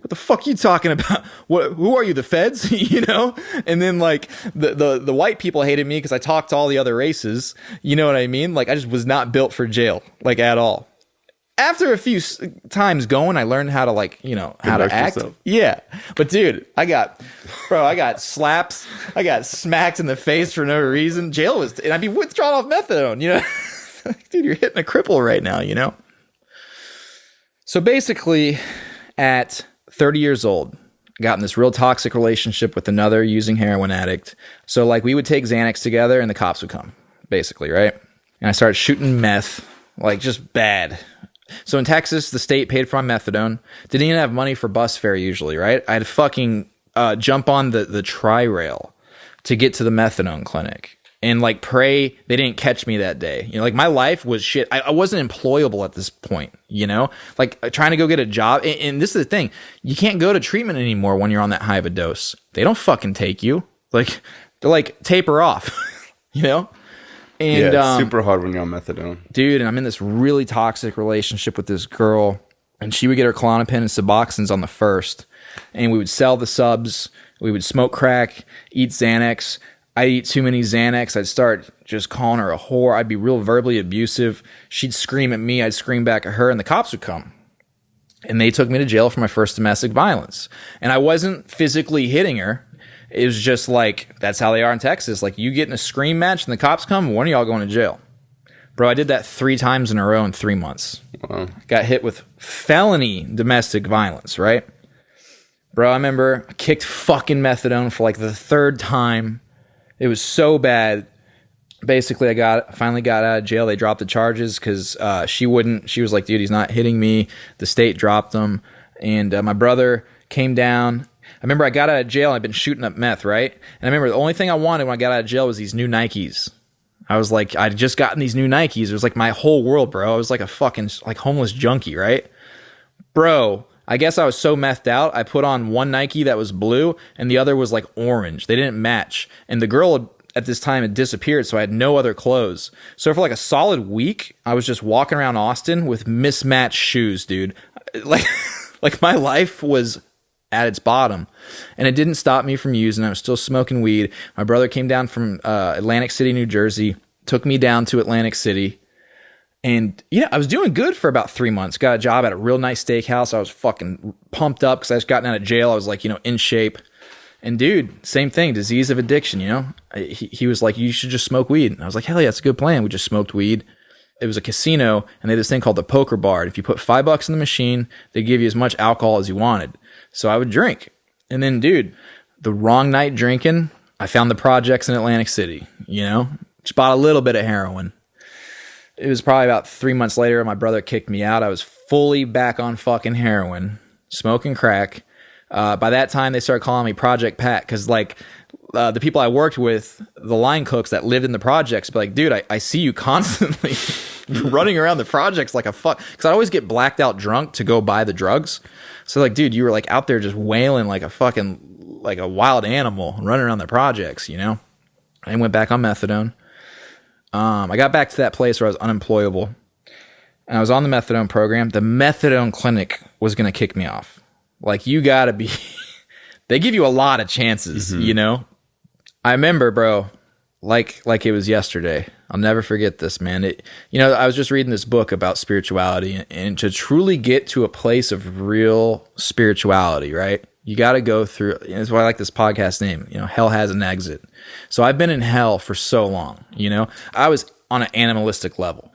what the fuck are you talking about? Who are you, the feds? And then like the white people hated me because I talked to all the other races. You know what I mean? Like I just was not built for jail, like at all. After a few times going, I learned how to how to act. Yourself. Yeah. But dude, I got slaps. I got smacked in the face for no reason. And I'd be withdrawn off methadone, Dude, you're hitting a cripple right now, So basically at 30 years old, got in this real toxic relationship with another using heroin addict. So like we would take Xanax together and the cops would come, basically, right? And I started shooting meth, like just bad. So in Texas, the state paid for my methadone. Didn't even have money for bus fare usually, right? I had to fucking jump on the tri-rail to get to the methadone clinic. and like pray they didn't catch me that day. You know, like my life was shit. I wasn't employable at this point, you know, like trying to go get a job. And this is the thing. You can't go to treatment anymore when you're on that high of a dose. They don't fucking take you. Like they're like taper off, you know? And yeah, it's super hard when you're on methadone. Dude, and I'm in this really toxic relationship with this girl, and she would get her Klonopin and Suboxones on the first, and we would sell the subs. We would smoke crack, eat Xanax. I'd eat too many Xanax. I'd start just calling her a whore. I'd be real verbally abusive. She'd scream at me. I'd scream back at her, and the cops would come. And they took me to jail for my first domestic violence. And I wasn't physically hitting her. It was just like, that's how they are in Texas. Like, you get in a scream match and the cops come, one of y'all going to jail. Bro, I did that 3 times in a row in 3 months. Wow. Got hit with felony domestic violence, right? Bro, I remember I kicked fucking methadone for like the 3rd time. It was so bad. Basically, finally got out of jail. They dropped the charges because she was like, dude, he's not hitting me. The state dropped them. And my brother came down. I remember I got out of jail. I'd been shooting up meth, right? And I remember the only thing I wanted when I got out of jail was these new Nikes. I was like, I'd just gotten these new Nikes. It was like my whole world, bro. I was like a fucking like homeless junkie, right? Bro, I guess I was so methed out, I put on one Nike that was blue, and the other was like orange. They didn't match. And the girl at this time had disappeared, so I had no other clothes. So for like a solid week, I was just walking around Austin with mismatched shoes, dude. Like my life was at its bottom. And it didn't stop me from using. I was still smoking weed. My brother came down from Atlantic City, New Jersey, took me down to Atlantic City. And yeah, I was doing good for about 3 months. Got a job at a real nice steakhouse. I was fucking pumped up because I just gotten out of jail. I was like, in shape. And dude, same thing, disease of addiction, He was like, you should just smoke weed. And I was like, hell yeah, that's a good plan. We just smoked weed. It was a casino, and they had this thing called the poker bar. And if you put $5 in the machine, they give you as much alcohol as you wanted. So I would drink. And then, dude, the wrong night drinking, I found the projects in Atlantic City, Just bought a little bit of heroin. It was probably about 3 months later, my brother kicked me out. I was fully back on fucking heroin, smoking crack. By that time, they started calling me Project Pat because, the people I worked with, the line cooks that lived in the projects, be like, dude, I see you constantly running around the projects like a fuck. Because I always get blacked out drunk to go buy the drugs. So, dude, you were, out there just wailing like a wild animal running around the projects, I went back on methadone. I got back to that place where I was unemployable, and I was on the methadone program. The methadone clinic was going to kick me off. You gotta be, they give you a lot of chances, I remember, bro, like it was yesterday. I'll never forget this, man. I was just reading this book about spirituality, and to truly get to a place of real spirituality, right? You got to go through, and that's why I like this podcast name, Hell Has an Exit. So I've been in hell for so long, I was on an animalistic level,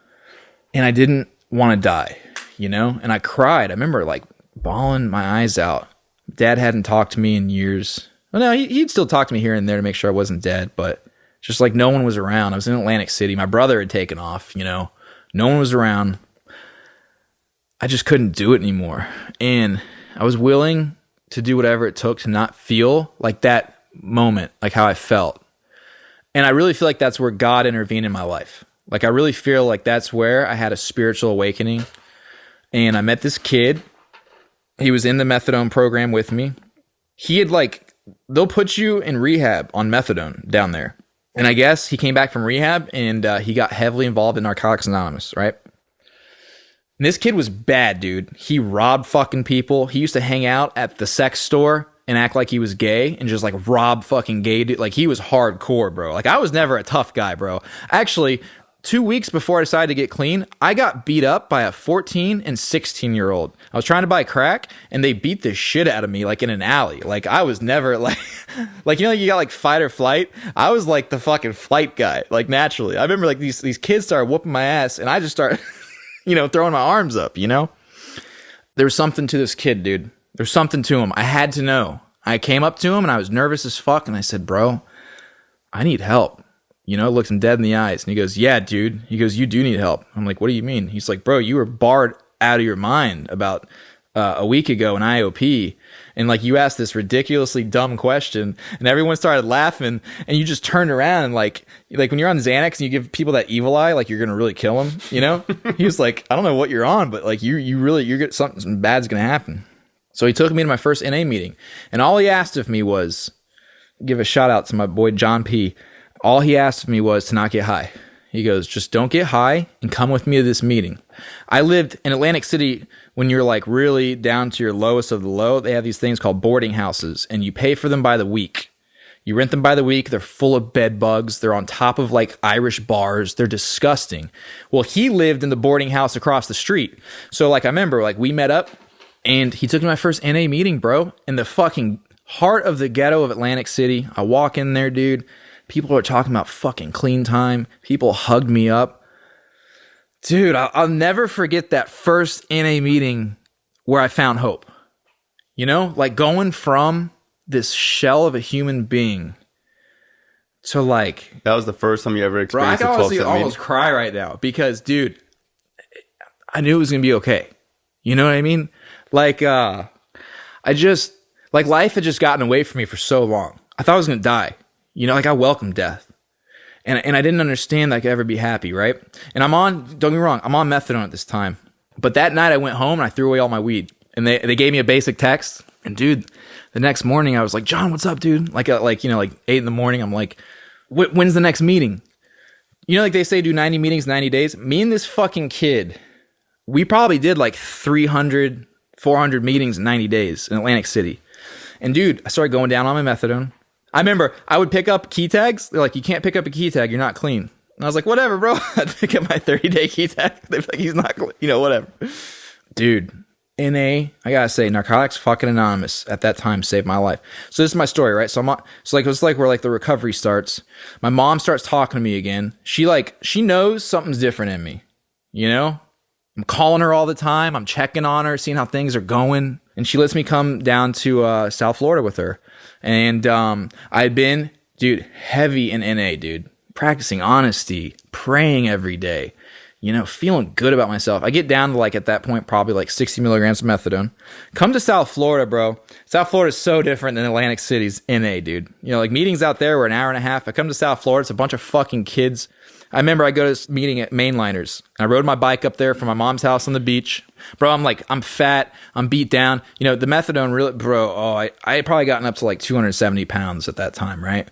and I didn't want to die, and I cried. I remember bawling my eyes out. Dad hadn't talked to me in years. Well, no, he'd still talk to me here and there to make sure I wasn't dead, but just no one was around. I was in Atlantic City. My brother had taken off, no one was around. I just couldn't do it anymore. And I was willing to do whatever it took to not feel like that moment, like how I felt. And I really feel like that's where God intervened in my life. I really feel like that's where I had a spiritual awakening. And I met this kid. He was in the methadone program with me. He had they'll put you in rehab on methadone down there. And I guess he came back from rehab and he got heavily involved in Narcotics Anonymous, right? And this kid was bad, dude. He robbed fucking people. He used to hang out at the sex store and act like he was gay and just rob fucking gay dude. He was hardcore, bro. I was never a tough guy, bro. Actually, 2 weeks before I decided to get clean, I got beat up by a 14 and 16-year-old. I was trying to buy crack, and they beat the shit out of me, in an alley. I was never, you got, fight or flight? I was, the fucking flight guy, naturally. I remember, these kids started whooping my ass, and I just started, throwing my arms up, There was something to this kid, dude. There's something to him. I had to know. I came up to him, and I was nervous as fuck, and I said, bro, I need help. Looks him dead in the eyes. And he goes, yeah, dude. He goes, you do need help. I'm like, what do you mean? He's like, bro, you were barred out of your mind about a week ago in IOP, and like you asked this ridiculously dumb question, and everyone started laughing, and you just turned around and like when you're on Xanax and you give people that evil eye, like you're gonna really kill them, you know? He was like, I don't know what you're on, but like you're something bad's gonna happen. So he took me to my first NA meeting, and all he asked of me was, give a shout out to my boy John P. All he asked of me was to not get high. He goes, just don't get high and come with me to this meeting. I lived in Atlantic City. When you're like really down to your lowest of the low, they have these things called boarding houses, and you pay for them by the week. You rent them by the week. They're full of bed bugs. They're on top of like Irish bars. They're disgusting. Well, he lived in the boarding house across the street. So like I remember like we met up and he took me to my first NA meeting, bro, in the fucking heart of the ghetto of Atlantic City. I walk in there, dude. People are talking about fucking clean time. People hugged me up. Dude, I'll never forget that first NA meeting where I found hope. You know, like going from this shell of a human being to like... That was the first time you ever experienced a 12-step meeting? Bro, I can almost cry right now because, dude, I knew it was going to be okay. You know what I mean? Like, life had just gotten away from me for so long. I thought I was going to die. You know, like I welcomed death. And I didn't understand that I could ever be happy, right? And don't get me wrong, I'm on methadone at this time. But that night I went home and I threw away all my weed. And they gave me a basic text. And dude, the next morning I was like, John, what's up, dude? Like 8 in the morning, I'm like, when's the next meeting? You know, like they say do 90 meetings, 90 days. Me and this fucking kid, we probably did like 300, 400 meetings in 90 days in Atlantic City. And dude, I started going down on my methadone. I remember I would pick up key tags. They're like, you can't pick up a key tag. You're not clean. And I was like, whatever, bro. I'd pick up my 30-day key tag. They'd be like, he's not clean. You know, whatever. Dude, NA, I gotta say, Narcotics Fucking Anonymous at that time saved my life. So this is my story, right? So it's like where like the recovery starts. My mom starts talking to me again. She knows something's different in me. You know? I'm calling her all the time. I'm checking on her, seeing how things are going. And she lets me come down to South Florida with her. And I'd been, dude, heavy in NA, dude. Practicing honesty, praying every day, you know, feeling good about myself. I get down to like at that point probably like 60 milligrams of methadone. Come to South Florida, bro. South Florida is so different than Atlantic City's NA, dude. You know, like meetings out there were an hour and a half. I come to South Florida, it's a bunch of fucking kids. I remember I go to this meeting at Mainliners. I rode my bike up there from my mom's house on the beach. Bro, I'm fat. I'm beat down. You know, the methadone really, bro, I had probably gotten up to like 270 pounds at that time, right?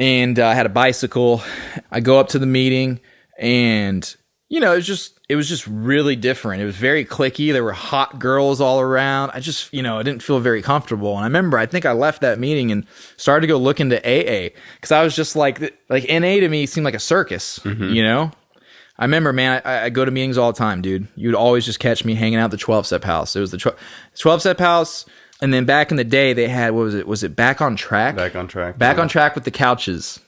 And I had a bicycle. I go up to the meeting and, you know, it was just really different. It was very cliquey. There were hot girls all around. I didn't feel very comfortable. And I remember, I think I left that meeting and started to go look into AA because I was just like NA to me seemed like a circus, you know? I remember, man, I go to meetings all the time, dude. You'd always just catch me hanging out at the 12-step house. It was the 12-step house. And then back in the day, they had, what was it? Was it Back on Track? Back on Track. Back on Track with the couches.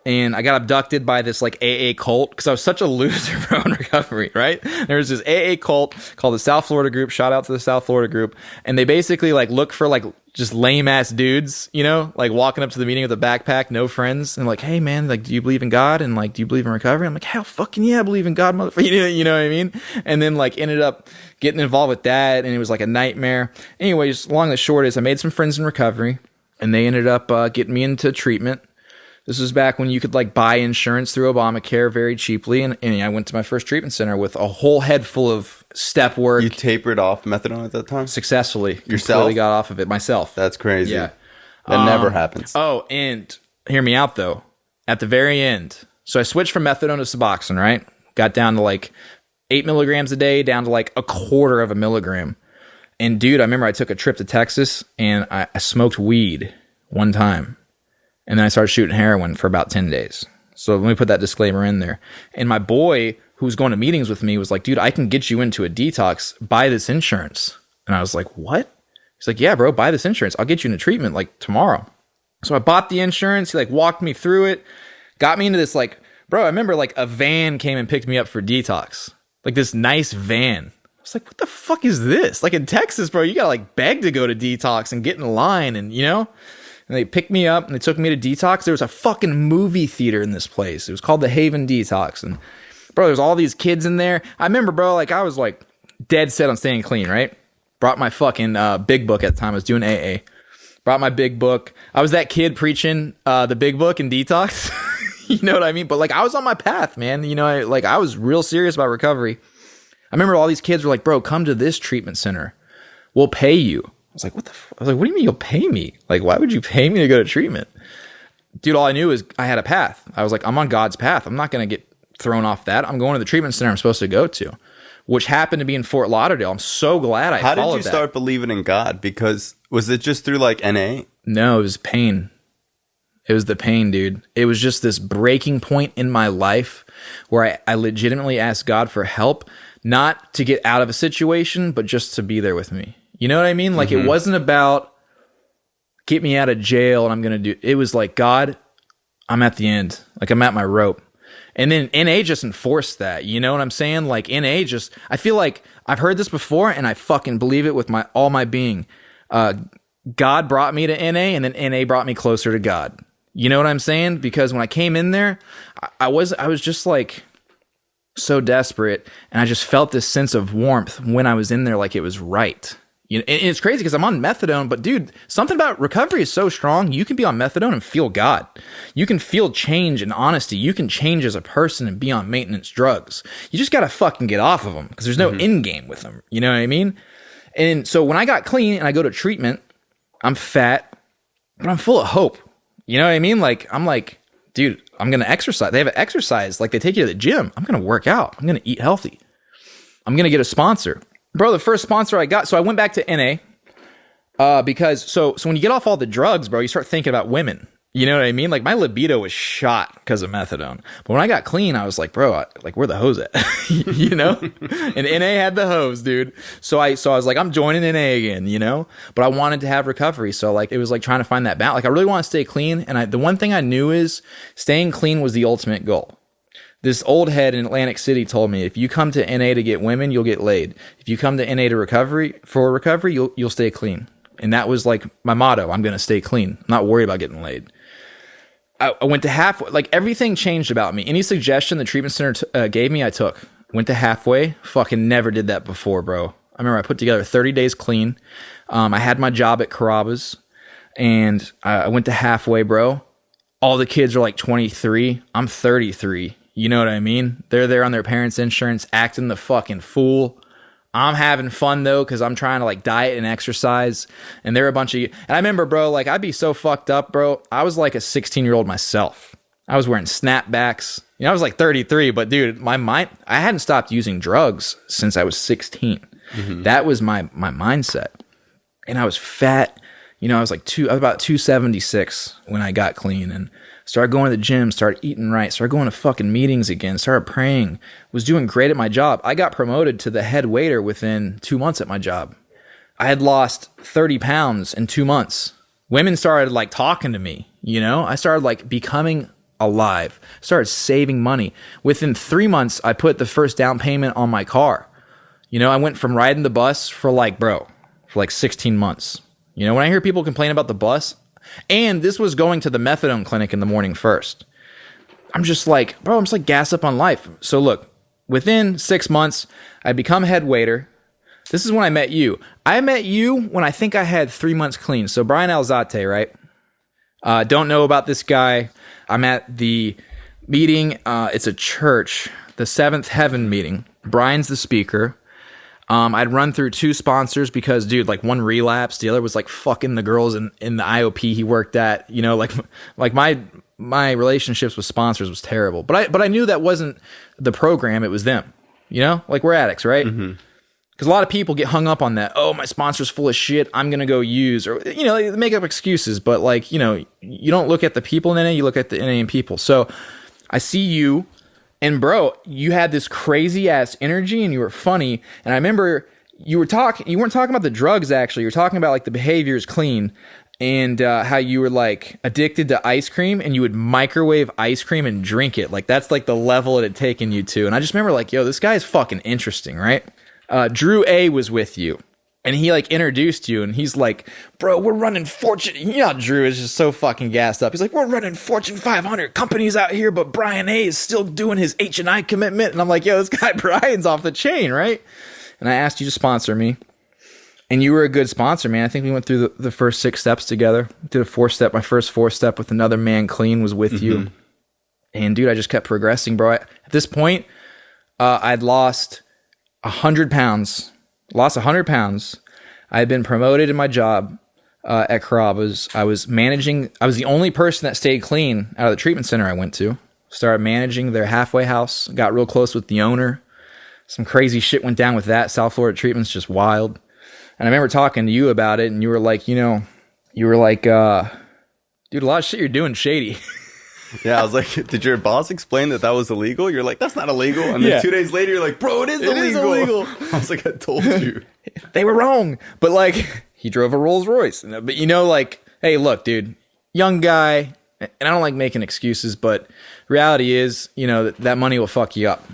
And I got abducted by this like AA cult because I was such a loser, bro, in recovery, right? There was this AA cult called the South Florida Group. Shout out to the South Florida Group. And they basically like look for like just lame ass dudes, you know, like walking up to the meeting with a backpack, no friends, and like, hey man, like, do you believe in God? And like, do you believe in recovery? I'm like, hell fucking yeah, I believe in God, motherfucker. You know what I mean? And then like ended up getting involved with that, and it was like a nightmare. Anyways, long and short is I made some friends in recovery, and they ended up getting me into treatment. This was back when you could like buy insurance through Obamacare very cheaply. And I went to my first treatment center with a whole head full of step work. You tapered off methadone at that time? Successfully. Yourself? Completely got off of it myself. That's crazy. Yeah. That never happens. Oh, and hear me out though. At the very end. So I switched from methadone to Suboxone, right? Got down to like 8 milligrams a day, down to like a quarter of a milligram. And dude, I remember I took a trip to Texas and I smoked weed one time. And then I started shooting heroin for about 10 days. So let me put that disclaimer in there. And my boy, who was going to meetings with me, was like, dude, I can get you into a detox. Buy this insurance. And I was like, what? He's like, yeah, bro, buy this insurance. I'll get you into treatment like tomorrow. So I bought the insurance. He like walked me through it. Got me into this like, bro, I remember like a van came and picked me up for detox. Like this nice van. I was like, what the fuck is this? Like in Texas, bro, you gotta like beg to go to detox and get in line and, you know? And they picked me up and they took me to detox. There was a fucking movie theater in this place. It was called the Haven Detox. And bro, there's all these kids in there. I remember, bro, like I was like dead set on staying clean, right? Brought my fucking big book at the time. I was doing AA. Brought my big book. I was that kid preaching the big book and detox. You know what I mean? But like, I was on my path, man. You know, I was real serious about recovery. I remember all these kids were like, bro, come to this treatment center. We'll pay you. I was like, what the fuck? I was like, what do you mean you'll pay me? Like, why would you pay me to go to treatment? Dude, all I knew is I had a path. I was like, I'm on God's path. I'm not going to get thrown off that. I'm going to the treatment center I'm supposed to go to, which happened to be in Fort Lauderdale. I'm so glad I followed that. How did you start believing in God? Because was it just through like NA? No, it was pain. It was the pain, dude. It was just this breaking point in my life where I legitimately asked God for help, not to get out of a situation, but just to be there with me. You know what I mean? Like, it wasn't about get me out of jail and I'm going to do it. Was like, God, I'm at the end. Like, I'm at my rope. And then NA just enforced that. You know what I'm saying? Like, NA just, I feel like I've heard this before and I fucking believe it with all my being. God brought me to NA and then NA brought me closer to God. You know what I'm saying? Because when I came in there, I was just like so desperate, and I just felt this sense of warmth when I was in there, like it was right. You know, and it's crazy because I'm on methadone, but dude, something about recovery is so strong. You can be on methadone and feel God. You can feel change and honesty. You can change as a person and be on maintenance drugs. You just gotta fucking get off of them because there's no end game with them. You know what I mean? And so when I got clean and I go to treatment, I'm fat, but I'm full of hope. You know what I mean? Like, I'm like, dude, I'm going to exercise. They have an exercise. Like, they take you to the gym. I'm going to work out. I'm going to eat healthy. I'm going to get a sponsor. Bro, the first sponsor I got, so I went back to NA because, so when you get off all the drugs, bro, you start thinking about women. You know what I mean? Like, my libido was shot because of methadone. But when I got clean, I was like, bro, where the hose at? You know? And NA had the hose, dude. So I was like, I'm joining NA again, you know? But I wanted to have recovery. So like, it was like trying to find that balance. Like, I really want to stay clean. And the one thing I knew is staying clean was the ultimate goal. This old head in Atlantic City told me, if you come to NA to get women, you'll get laid. If you come to NA to recovery, you'll stay clean. And that was like my motto. I'm going to stay clean. I'm not worried about getting laid. I went to halfway. Like, everything changed about me. Any suggestion the treatment center gave me, I took. Went to halfway. Fucking never did that before, bro. I remember I put together 30 days clean. I had my job at Carrabba's, and I went to halfway, bro. All the kids are like 23. I'm 33. You know what I mean? They're there on their parents' insurance, acting the fucking fool. I'm having fun though, because I'm trying to like diet and exercise, and they're a bunch of, and I remember, bro, like, I'd be so fucked up, bro. I was like a 16-year-old myself. I was wearing snapbacks. You know, I was like 33, but dude, my mind, I hadn't stopped using drugs since I was 16. That was my mindset. And I was fat. You know, I was about 276 when I got clean, and started going to the gym, started eating right, started going to fucking meetings again, started praying, was doing great at my job. I got promoted to the head waiter within 2 months at my job. I had lost 30 pounds in 2 months. Women started like talking to me, you know? I started like becoming alive, started saving money. Within 3 months, I put the first down payment on my car. You know, I went from riding the bus for like 16 months. You know, when I hear people complain about the bus, and this was going to the methadone clinic in the morning first, I'm just like, bro, I'm just like gassed up on life. So look, within 6 months, I become head waiter. This is when I met you. I met you when I think I had 3 months clean. So Brian Alzate, right? Don't know about this guy. I'm at the meeting. It's a church, the Seventh Heaven meeting. Brian's the speaker. I'd run through 2 sponsors because, dude, like, one relapsed, the other was like fucking the girls in the IOP he worked at. You know, like my relationships with sponsors was terrible. But I knew that wasn't the program; it was them. You know, like, we're addicts, right? Because a lot of people get hung up on that. Oh, my sponsor's full of shit. I'm gonna go use, or, you know, they make up excuses. But, like, you know, you don't look at the people in NA; you look at the NA and people. So I see you. And bro, you had this crazy ass energy, and you were funny. And I remember you weren't talking about the drugs, actually. You were talking about like the behaviors clean, and how you were like addicted to ice cream, and you would microwave ice cream and drink it. Like, that's like the level it had taken you to. And I just remember like, yo, this guy is fucking interesting, right? Drew A was with you. And he like introduced you, and he's like, bro, we're running Fortune. You know, Drew is just so fucking gassed up. He's like, we're running Fortune 500 companies out here, but Brian A is still doing his H&I commitment. And I'm like, yo, this guy Brian's off the chain, right? and I asked you to sponsor me. And you were a good sponsor, man. I think we went through the first 6 steps together. Did a 4-step. My first 4-step with another man clean was with you. And dude, I just kept progressing, bro. At this point, I'd lost 100 pounds. Lost 100 pounds. I had been promoted in my job at Carrabba's. I was the only person that stayed clean out of the treatment center I went to. Started managing their halfway house. Got real close with the owner. Some crazy shit went down with that. South Florida treatment's just wild. And I remember talking to you about it, and you were like, dude, a lot of shit you're doing shady. Yeah, I was like, did your boss explain that was illegal? You're like, that's not illegal. And then 2 days later, you're like, bro, it is illegal. I was like, I told you. They were wrong. But like, he drove a Rolls Royce. But like, hey, look, dude, young guy, and I don't like making excuses, but reality is, that money will fuck you up,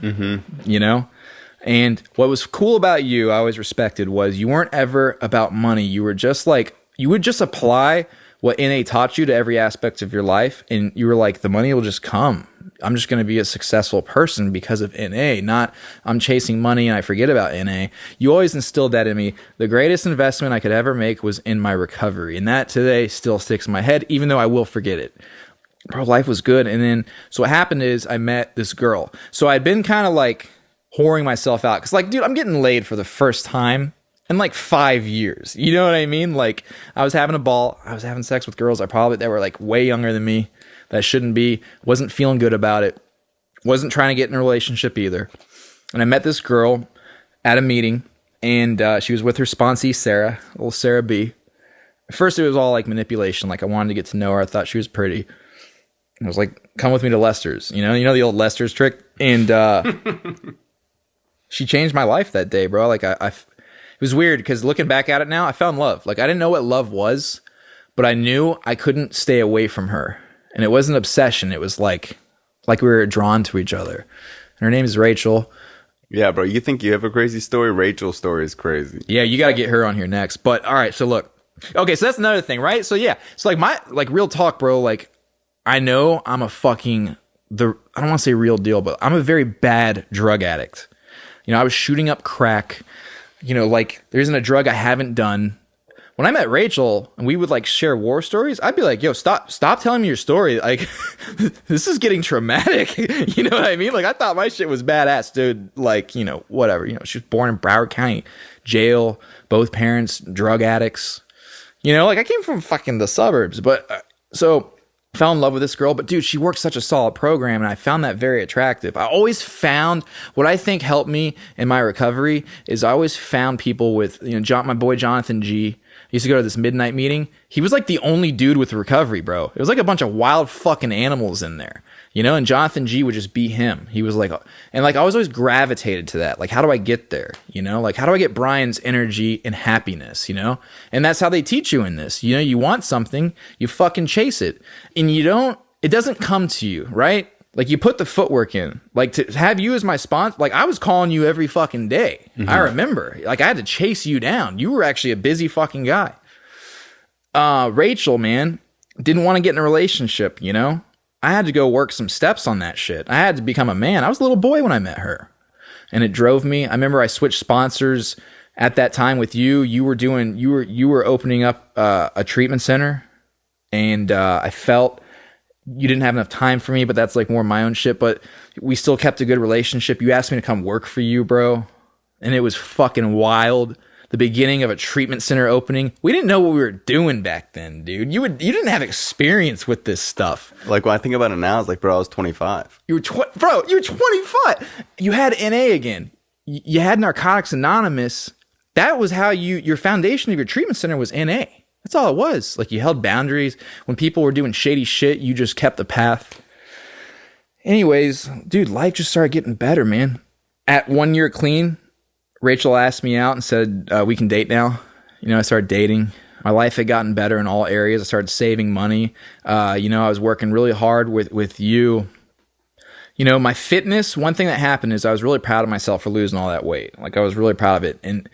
And what was cool about you, I always respected, was you weren't ever about money. You were just like, you would just apply what NA taught you to every aspect of your life. And you were like, the money will just come. I'm just going to be a successful person because of NA, not I'm chasing money and I forget about NA. You always instilled that in me. The greatest investment I could ever make was in my recovery. And that today still sticks in my head, even though I will forget it. Bro, life was good. And then, so what happened is I met this girl. So I'd been kind of like whoring myself out. Cause like, dude, I'm getting laid for the first time in like 5 years. You know what I mean? Like I was having a ball. I was having sex with girls that were like way younger than me. That shouldn't be. Wasn't feeling good about it. Wasn't trying to get in a relationship either. And I met this girl at a meeting, and she was with her sponsee, Sarah, little Sarah B. At first, it was all like manipulation. Like I wanted to get to know her. I thought she was pretty. And I was like, "Come with me to Lester's." You know the old Lester's trick. And she changed my life that day, bro. Like it was weird because looking back at it now, I found love. Like I didn't know what love was, but I knew I couldn't stay away from her. And it wasn't obsession. It was like we were drawn to each other. And her name is Rachel. Yeah, bro. You think you have a crazy story? Rachel's story is crazy. Yeah, you got to get her on here next. But all right, so look. Okay, so that's another thing, right? So yeah, so like real talk, bro. Like I know I'm a fucking I don't want to say real deal, but I'm a very bad drug addict. I was shooting up crack. Like there isn't a drug I haven't done. When I met Rachel and we would like share war stories, I'd be like, yo, stop telling me your story. Like, this is getting traumatic. You know what I mean? Like, I thought my shit was badass, dude. Like, whatever. She was born in Broward County, jail, both parents, drug addicts. Like I came from fucking the suburbs. But so fell in love with this girl. But dude, she worked such a solid program and I found that very attractive. I always found what I think helped me in my recovery is I always found people with, my boy Jonathan G. He used to go to this midnight meeting. He was like the only dude with recovery, bro. It was like a bunch of wild fucking animals in there, and Jonathan G would just be him. He was like, and like I was always gravitated to that. Like, how do I get there? Like, how do I get Brian's energy and happiness, And that's how they teach you in this. You want something, you fucking chase it. And it doesn't come to you, right? Like you put the footwork in, like to have you as my sponsor. Like I was calling you every fucking day. Mm-hmm. I remember, like I had to chase you down. You were actually a busy fucking guy. Rachel, man, didn't want to get in a relationship. I had to go work some steps on that shit. I had to become a man. I was a little boy when I met her, and it drove me. I remember I switched sponsors at that time with you. You were opening up a treatment center, and I felt. You didn't have enough time for me, but that's like more my own shit. But we still kept a good relationship. You asked me to come work for you, bro. And it was fucking wild. The beginning of a treatment center opening. We didn't know what we were doing back then, dude. You didn't have experience with this stuff. Like when I think about it now, it's like, bro, I was 25. You were 25. You had NA again. You had Narcotics Anonymous. That was how your foundation of your treatment center was NA. That's all it was. Like you held boundaries. When people were doing shady shit, you just kept the path. Anyways, dude, life just started getting better, man. At 1 year clean, Rachel asked me out and said, we can date now. I started dating. My life had gotten better in all areas. I started saving money. I was working really hard with you. My fitness, one thing that happened is I was really proud of myself for losing all that weight. Like I was really proud of it. And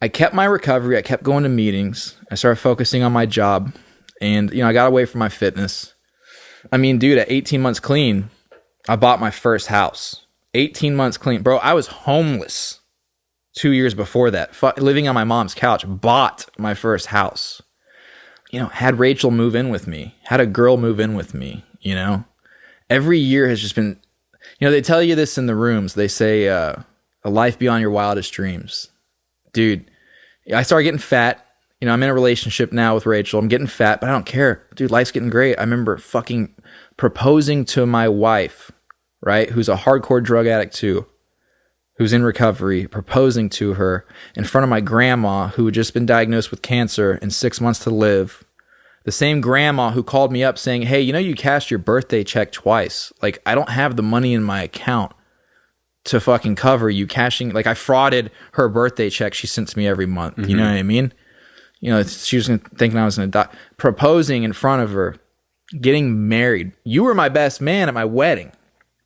I kept my recovery. I kept going to meetings. I started focusing on my job. And, I got away from my fitness. I mean, dude, at 18 months clean, I bought my first house. 18 months clean. Bro, I was homeless 2 years before that, living on my mom's couch, bought my first house. You know, had Rachel move in with me, had a girl move in with me, you know. Every year has just been, you know, they tell you this in the rooms. They say, a life beyond your wildest dreams. Dude, I started getting fat. You know, I'm in a relationship now with Rachel. I'm getting fat, but I don't care. Dude, life's getting great. I remember fucking proposing to my wife, right? Who's a hardcore drug addict too, who's in recovery, proposing to her in front of my grandma who had just been diagnosed with cancer and 6 months to live. The same grandma who called me up saying, hey, you know, you cashed your birthday check twice. Like, I don't have the money in my account to fucking cover you cashing. Like, I frauded her birthday check she sent to me every month. Mm-hmm. You know what I mean? You know, she was thinking I was going to die. Proposing in front of her, getting married. You were my best man at my wedding.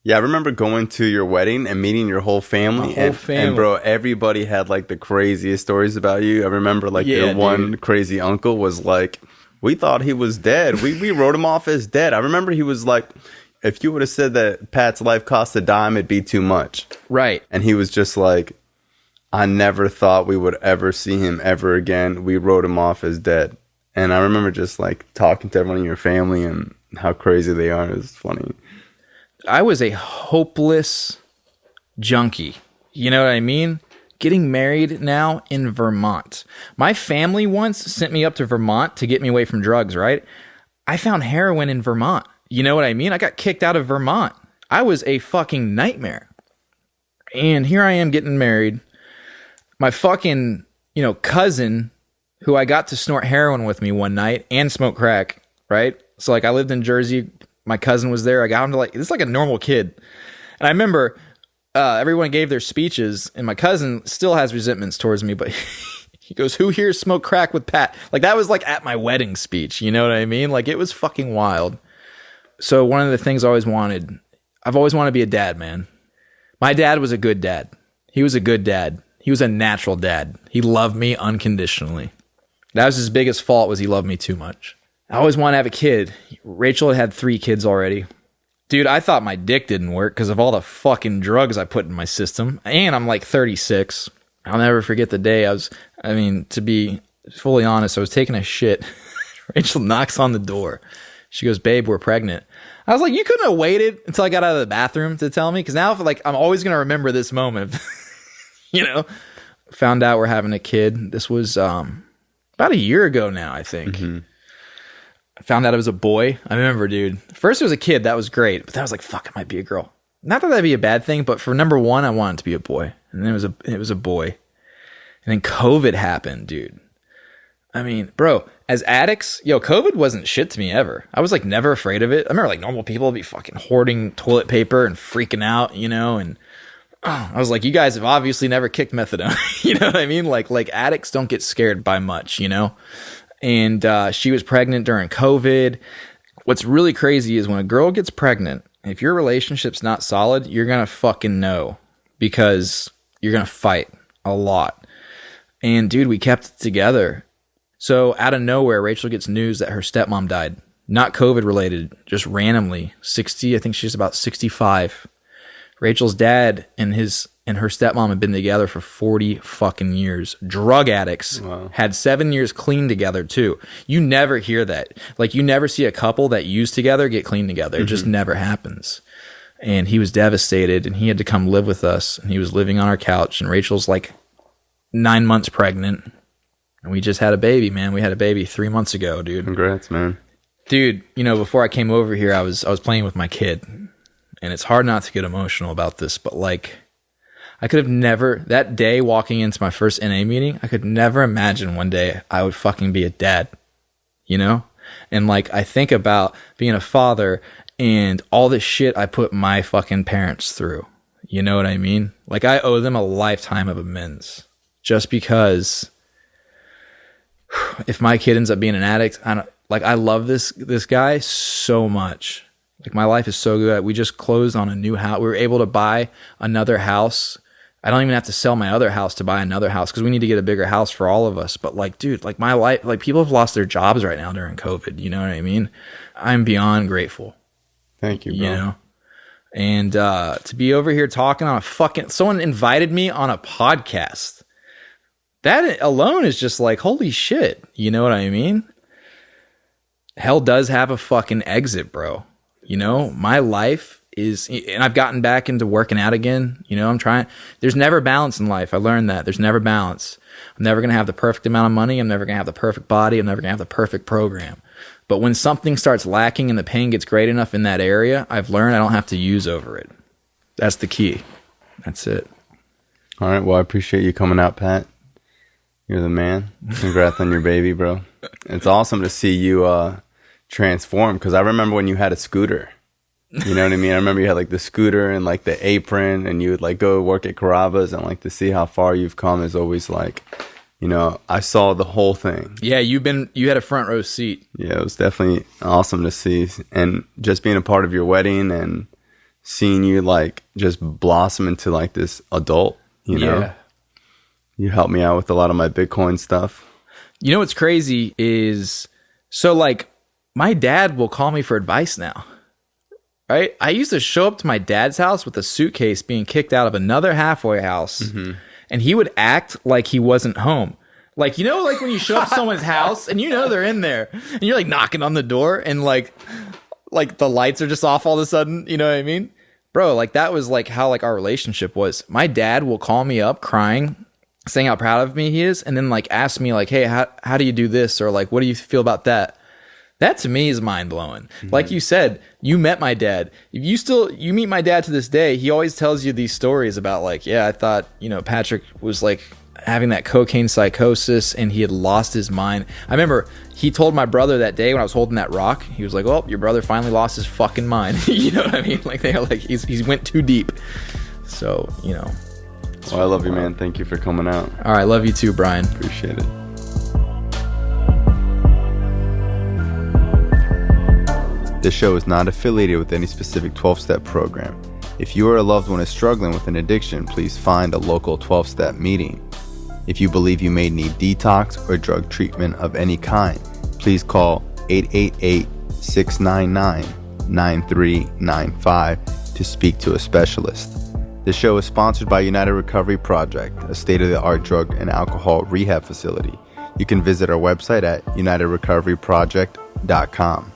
Yeah, I remember going to your wedding and meeting your whole family. And bro, everybody had like the craziest stories about you. I remember like your one crazy uncle was like, we thought he was dead. We wrote him off as dead. I remember he was like, if you would have said that Pat's life cost a dime, it'd be too much. Right. And he was just like, I never thought we would ever see him ever again. We wrote him off as dead. And I remember just like talking to everyone in your family and how crazy they are. It was funny. I was a hopeless junkie. You know what I mean? Getting married now in Vermont. My family once sent me up to Vermont to get me away from drugs, right? I found heroin in Vermont. You know what I mean? I got kicked out of Vermont. I was a fucking nightmare. And here I am getting married. My fucking, you know, cousin, who I got to snort heroin with me one night and smoke crack, right? So like I lived in Jersey. My cousin was there. I got him to like, this is like a normal kid. And I remember everyone gave their speeches and my cousin still has resentments towards me, but he goes, who here smoked crack with Pat? Like that was like at my wedding speech. You know what I mean? Like it was fucking wild. So one of the things I've always wanted to be a dad, man. My dad was a good dad. He was a good dad. He was a natural dad. He loved me unconditionally. That was his biggest fault, was he loved me too much. I always wanted to have a kid. Rachel had 3 kids already. Dude, I thought my dick didn't work because of all the fucking drugs I put in my system. And I'm like 36. I'll never forget the day to be fully honest, I was taking a shit. Rachel knocks on the door. She goes, babe, we're pregnant. I was like, you couldn't have waited until I got out of the bathroom to tell me? Because now I'm always going to remember this moment. You know, found out we're having a kid. This was about a year ago now, I think. Mm-hmm. I found out it was a boy. I remember, dude. First it was a kid. That was great. But then I was like, fuck, it might be a girl. Not that that'd be a bad thing, but for number one, I wanted it to be a boy. And then it was a boy. And then COVID happened, dude. I mean, bro, as addicts, COVID wasn't shit to me ever. I was like never afraid of it. I remember like normal people would be fucking hoarding toilet paper and freaking out, and I was like, you guys have obviously never kicked methadone. You know what I mean? Like addicts don't get scared by much, And she was pregnant during COVID. What's really crazy is when a girl gets pregnant, if your relationship's not solid, you're going to fucking know because you're going to fight a lot. And dude, we kept it together. So out of nowhere, Rachel gets news that her stepmom died. Not COVID related, just randomly. 60, I think she's about 65. Rachel's dad and her stepmom had been together for 40 fucking years. Drug addicts. Wow. Had 7 years clean together too. You never hear that. Like you never see a couple that used together get clean together. It just never happens. And he was devastated and he had to come live with us and he was living on our couch and Rachel's like 9 months pregnant and we just had a baby, man. We had a baby 3 months ago, dude. Congrats, man. Dude, before I came over here, I was playing with my kid. And it's hard not to get emotional about this, but like, I could have never, that day walking into my first NA meeting, I could never imagine one day I would fucking be a dad, And like, I think about being a father and all this shit I put my fucking parents through. You know what I mean? Like, I owe them a lifetime of amends just because if my kid ends up being an addict, I love this guy so much. Like my life is so good. We just closed on a new house. We were able to buy another house. I don't even have to sell my other house to buy another house because we need to get a bigger house for all of us. But like, dude, like my life, like people have lost their jobs right now during COVID. You know what I mean? I'm beyond grateful. Thank you, bro. And to be over here talking on someone invited me on a podcast. That alone is just like, holy shit. You know what I mean? Hell does have a fucking exit, bro. You know, my life is, and I've gotten back into working out again. You know, I'm trying. There's never balance in life. I learned that. There's never balance. I'm never going to have the perfect amount of money. I'm never going to have the perfect body. I'm never going to have the perfect program. But when something starts lacking and the pain gets great enough in that area, I've learned I don't have to use over it. That's the key. That's it. All right. Well, I appreciate you coming out, Pat. You're the man. Congrats on your baby, bro. It's awesome to see you transform, because I remember when you had a scooter. You know what I mean? I remember you had like the scooter and like the apron, and you would like go work at Carrabba's, and like to see how far you've come is always like, you know, I saw the whole thing. Yeah, you had a front row seat. Yeah, it was definitely awesome to see. And just being a part of your wedding and seeing you like just blossom into like this adult, you know? Yeah. You helped me out with a lot of my Bitcoin stuff. You know what's crazy is, so like my dad will call me for advice now. Right? I used to show up to my dad's house with a suitcase being kicked out of another halfway house, and he would act like he wasn't home. Like, you know, like when you show up to someone's house and you know they're in there, and you're like knocking on the door, and like the lights are just off all of a sudden, you know what I mean? Bro, like that was like how like our relationship was. My dad will call me up crying, saying how proud of me he is, and then like ask me like, hey, how do you do this? Or like, what do you feel about that? That to me is mind blowing. Like you said, you met my dad. If you meet my dad to this day, he always tells you these stories about like, yeah, I thought, you know, Patrick was like having that cocaine psychosis and he had lost his mind. I remember he told my brother that day when I was holding that rock, he was like, well, your brother finally lost his fucking mind. You know what I mean? Like they were like, he went too deep. So, you know. Well, I love you, man. Thank you for coming out. All right. Love you too, Brian. Appreciate it. This show is not affiliated with any specific 12-step program. If you or a loved one is struggling with an addiction, please find a local 12-step meeting. If you believe you may need detox or drug treatment of any kind, please call 888-699-9395 to speak to a specialist. This show is sponsored by United Recovery Project, a state-of-the-art drug and alcohol rehab facility. You can visit our website at unitedrecoveryproject.com.